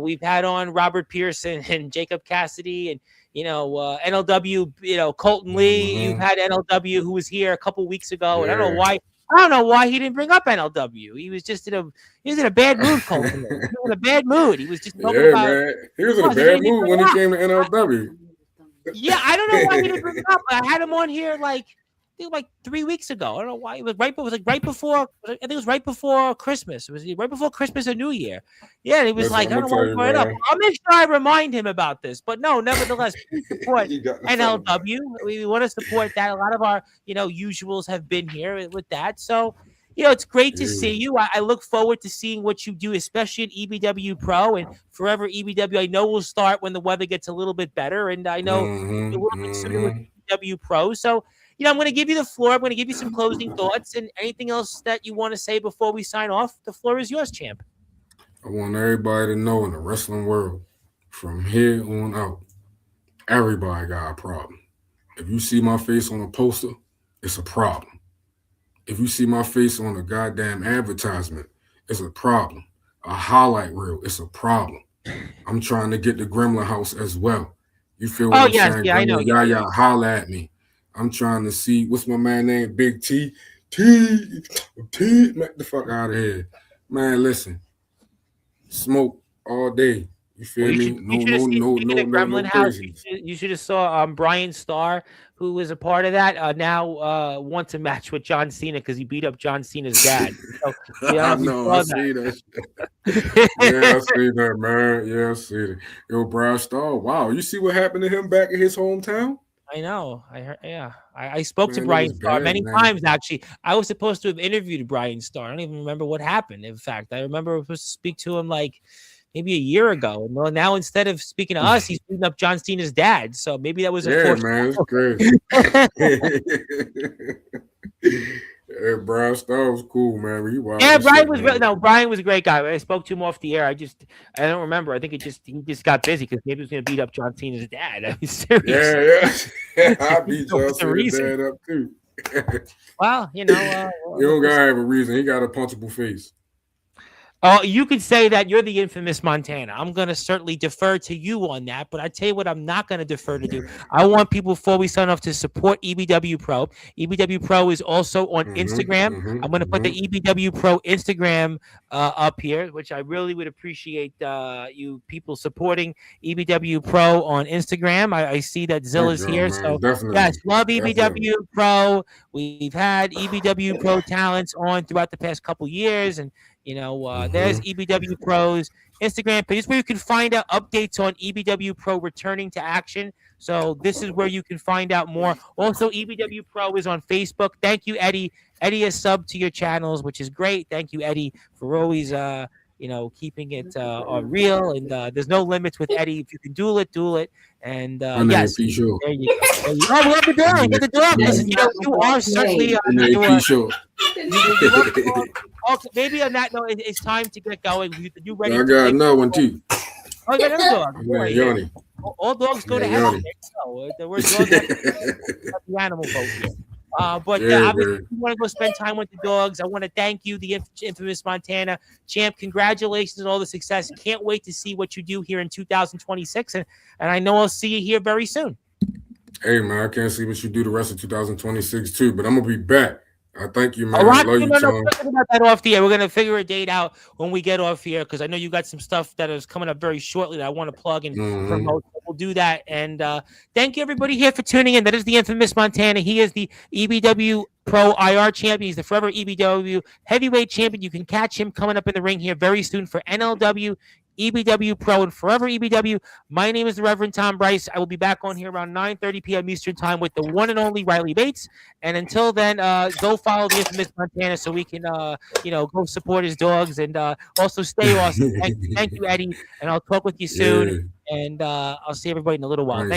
we've had on Robert Pearson and Jacob Cassidy, and NLW, Colton Lee. You've had NLW who was here a couple weeks ago, and I don't know why. I don't know why he didn't bring up NLW. He was just in a bad mood, Colton. He was in a bad mood. He was just talking about. Man. He was in a bad mood when he came to NLW. Yeah, I don't know why he didn't bring it up. I had him on here like 3 weeks ago. I don't know why. It was right before. I think it was right before Christmas. It was right before Christmas or New Year. Yeah, and he was like, I don't want to bring it up. I'll make sure I remind him about this. But no, nevertheless, please support NLW. We want to support that. A lot of our usuals have been here with that. So it's great to see you. I look forward to seeing what you do, especially at EBW Pro and Forever EBW. I know we'll start when the weather gets a little bit better, and I know a little bit sooner with EBW Pro. So, I'm going to give you the floor. I'm going to give you some closing thoughts, and anything else that you want to say before we sign off. The floor is yours, champ. I want everybody to know in the wrestling world, from here on out, everybody got a problem. If you see my face on a poster, it's a problem. If you see my face on a goddamn advertisement, it's a problem. A highlight reel, it's a problem. I'm trying to get the Gremlin House as well. You feel what I'm saying? Yeah, I know. Yeah, holla at me. I'm trying to see, what's my man name? Big T. Get the fuck out of here. Man, listen. Smoke all day. You feel me? No crazy. You should have saw Brian Starr, who was a part of that. Now wants a match with John Cena because he beat up John Cena's dad. So, I know. I see that. Yeah, I see that, man. Yeah, I see it. Yo, Brian Starr. Wow, you see what happened to him back in his hometown? I know. I heard. Yeah, I spoke to Brian Starr many times. Actually, I was supposed to have interviewed Brian Starr. I don't even remember what happened. In fact, I remember I was supposed to speak to him like maybe a year ago. Well, now instead of speaking to us, he's beating up John Cena's dad. So maybe that was a man, it's crazy. Yeah, Brian Starr was cool, man. Brian was a great guy. I spoke to him off the air. I don't remember. I think he just got busy because maybe he was going to beat up John Cena's dad. I mean, seriously. Yeah. I beat John Cena's dad up too. Well, you don't gotta have a reason. He got a punchable face. You could say that you're the infamous Montana. I'm going to certainly defer to you on that, but I tell you what I'm not going to defer to do. I want people, before we sign off, to support EBW Pro. EBW Pro is also on Instagram. I'm going to put the EBW Pro Instagram up here, which I really would appreciate you people supporting EBW Pro on Instagram. I see that Zilla's here. So, yes, love EBW Pro. We've had EBW Pro talents on throughout the past couple years, and there's EBW Pro's Instagram page where you can find out updates on EBW Pro returning to action. So this is where you can find out more. Also, EBW Pro is on Facebook. Thank you, Eddie. Eddie is subbed to your channels, which is great. Thank you, Eddie, for always keeping it real. And there's no limits with Eddie. If you can duel it. And yes, there you go. Oh, we have the dog. Get the dog. Listen, you are certainly maybe on that note, it's time to get going. You ready? I got another one too. Oh, you got another dog. All dogs go to heaven. We're dogs the animal folk here. Obviously, if you want to go spend time with the dogs, I want to thank you, the infamous Montana champ. Congratulations on all the success. Can't wait to see what you do here in 2026, and I know I'll see you here very soon. Hey, man, I can't see what you do the rest of 2026 too, but I'm gonna be back. I thank you, man. I love you, Tom. About that off the air. We're gonna figure a date out when we get off here because I know you got some stuff that is coming up very shortly that I want to plug and promote. We'll do that. And thank you everybody here for tuning in. That is the infamous Montana. He is the EBW Pro IR champion. He's the Forever EBW heavyweight champion. You can catch him coming up in the ring here very soon for NLW, EBW Pro, and Forever EBW. My name is the Reverend Tom Bryce. I will be back on here around 9:30 p.m. Eastern time with the one and only Riley Bates. And until then, go follow the infamous Montana so we can, go support his dogs and also stay awesome. Thank you, Eddie. And I'll talk with you soon. And I'll see everybody in a little while. Thank you.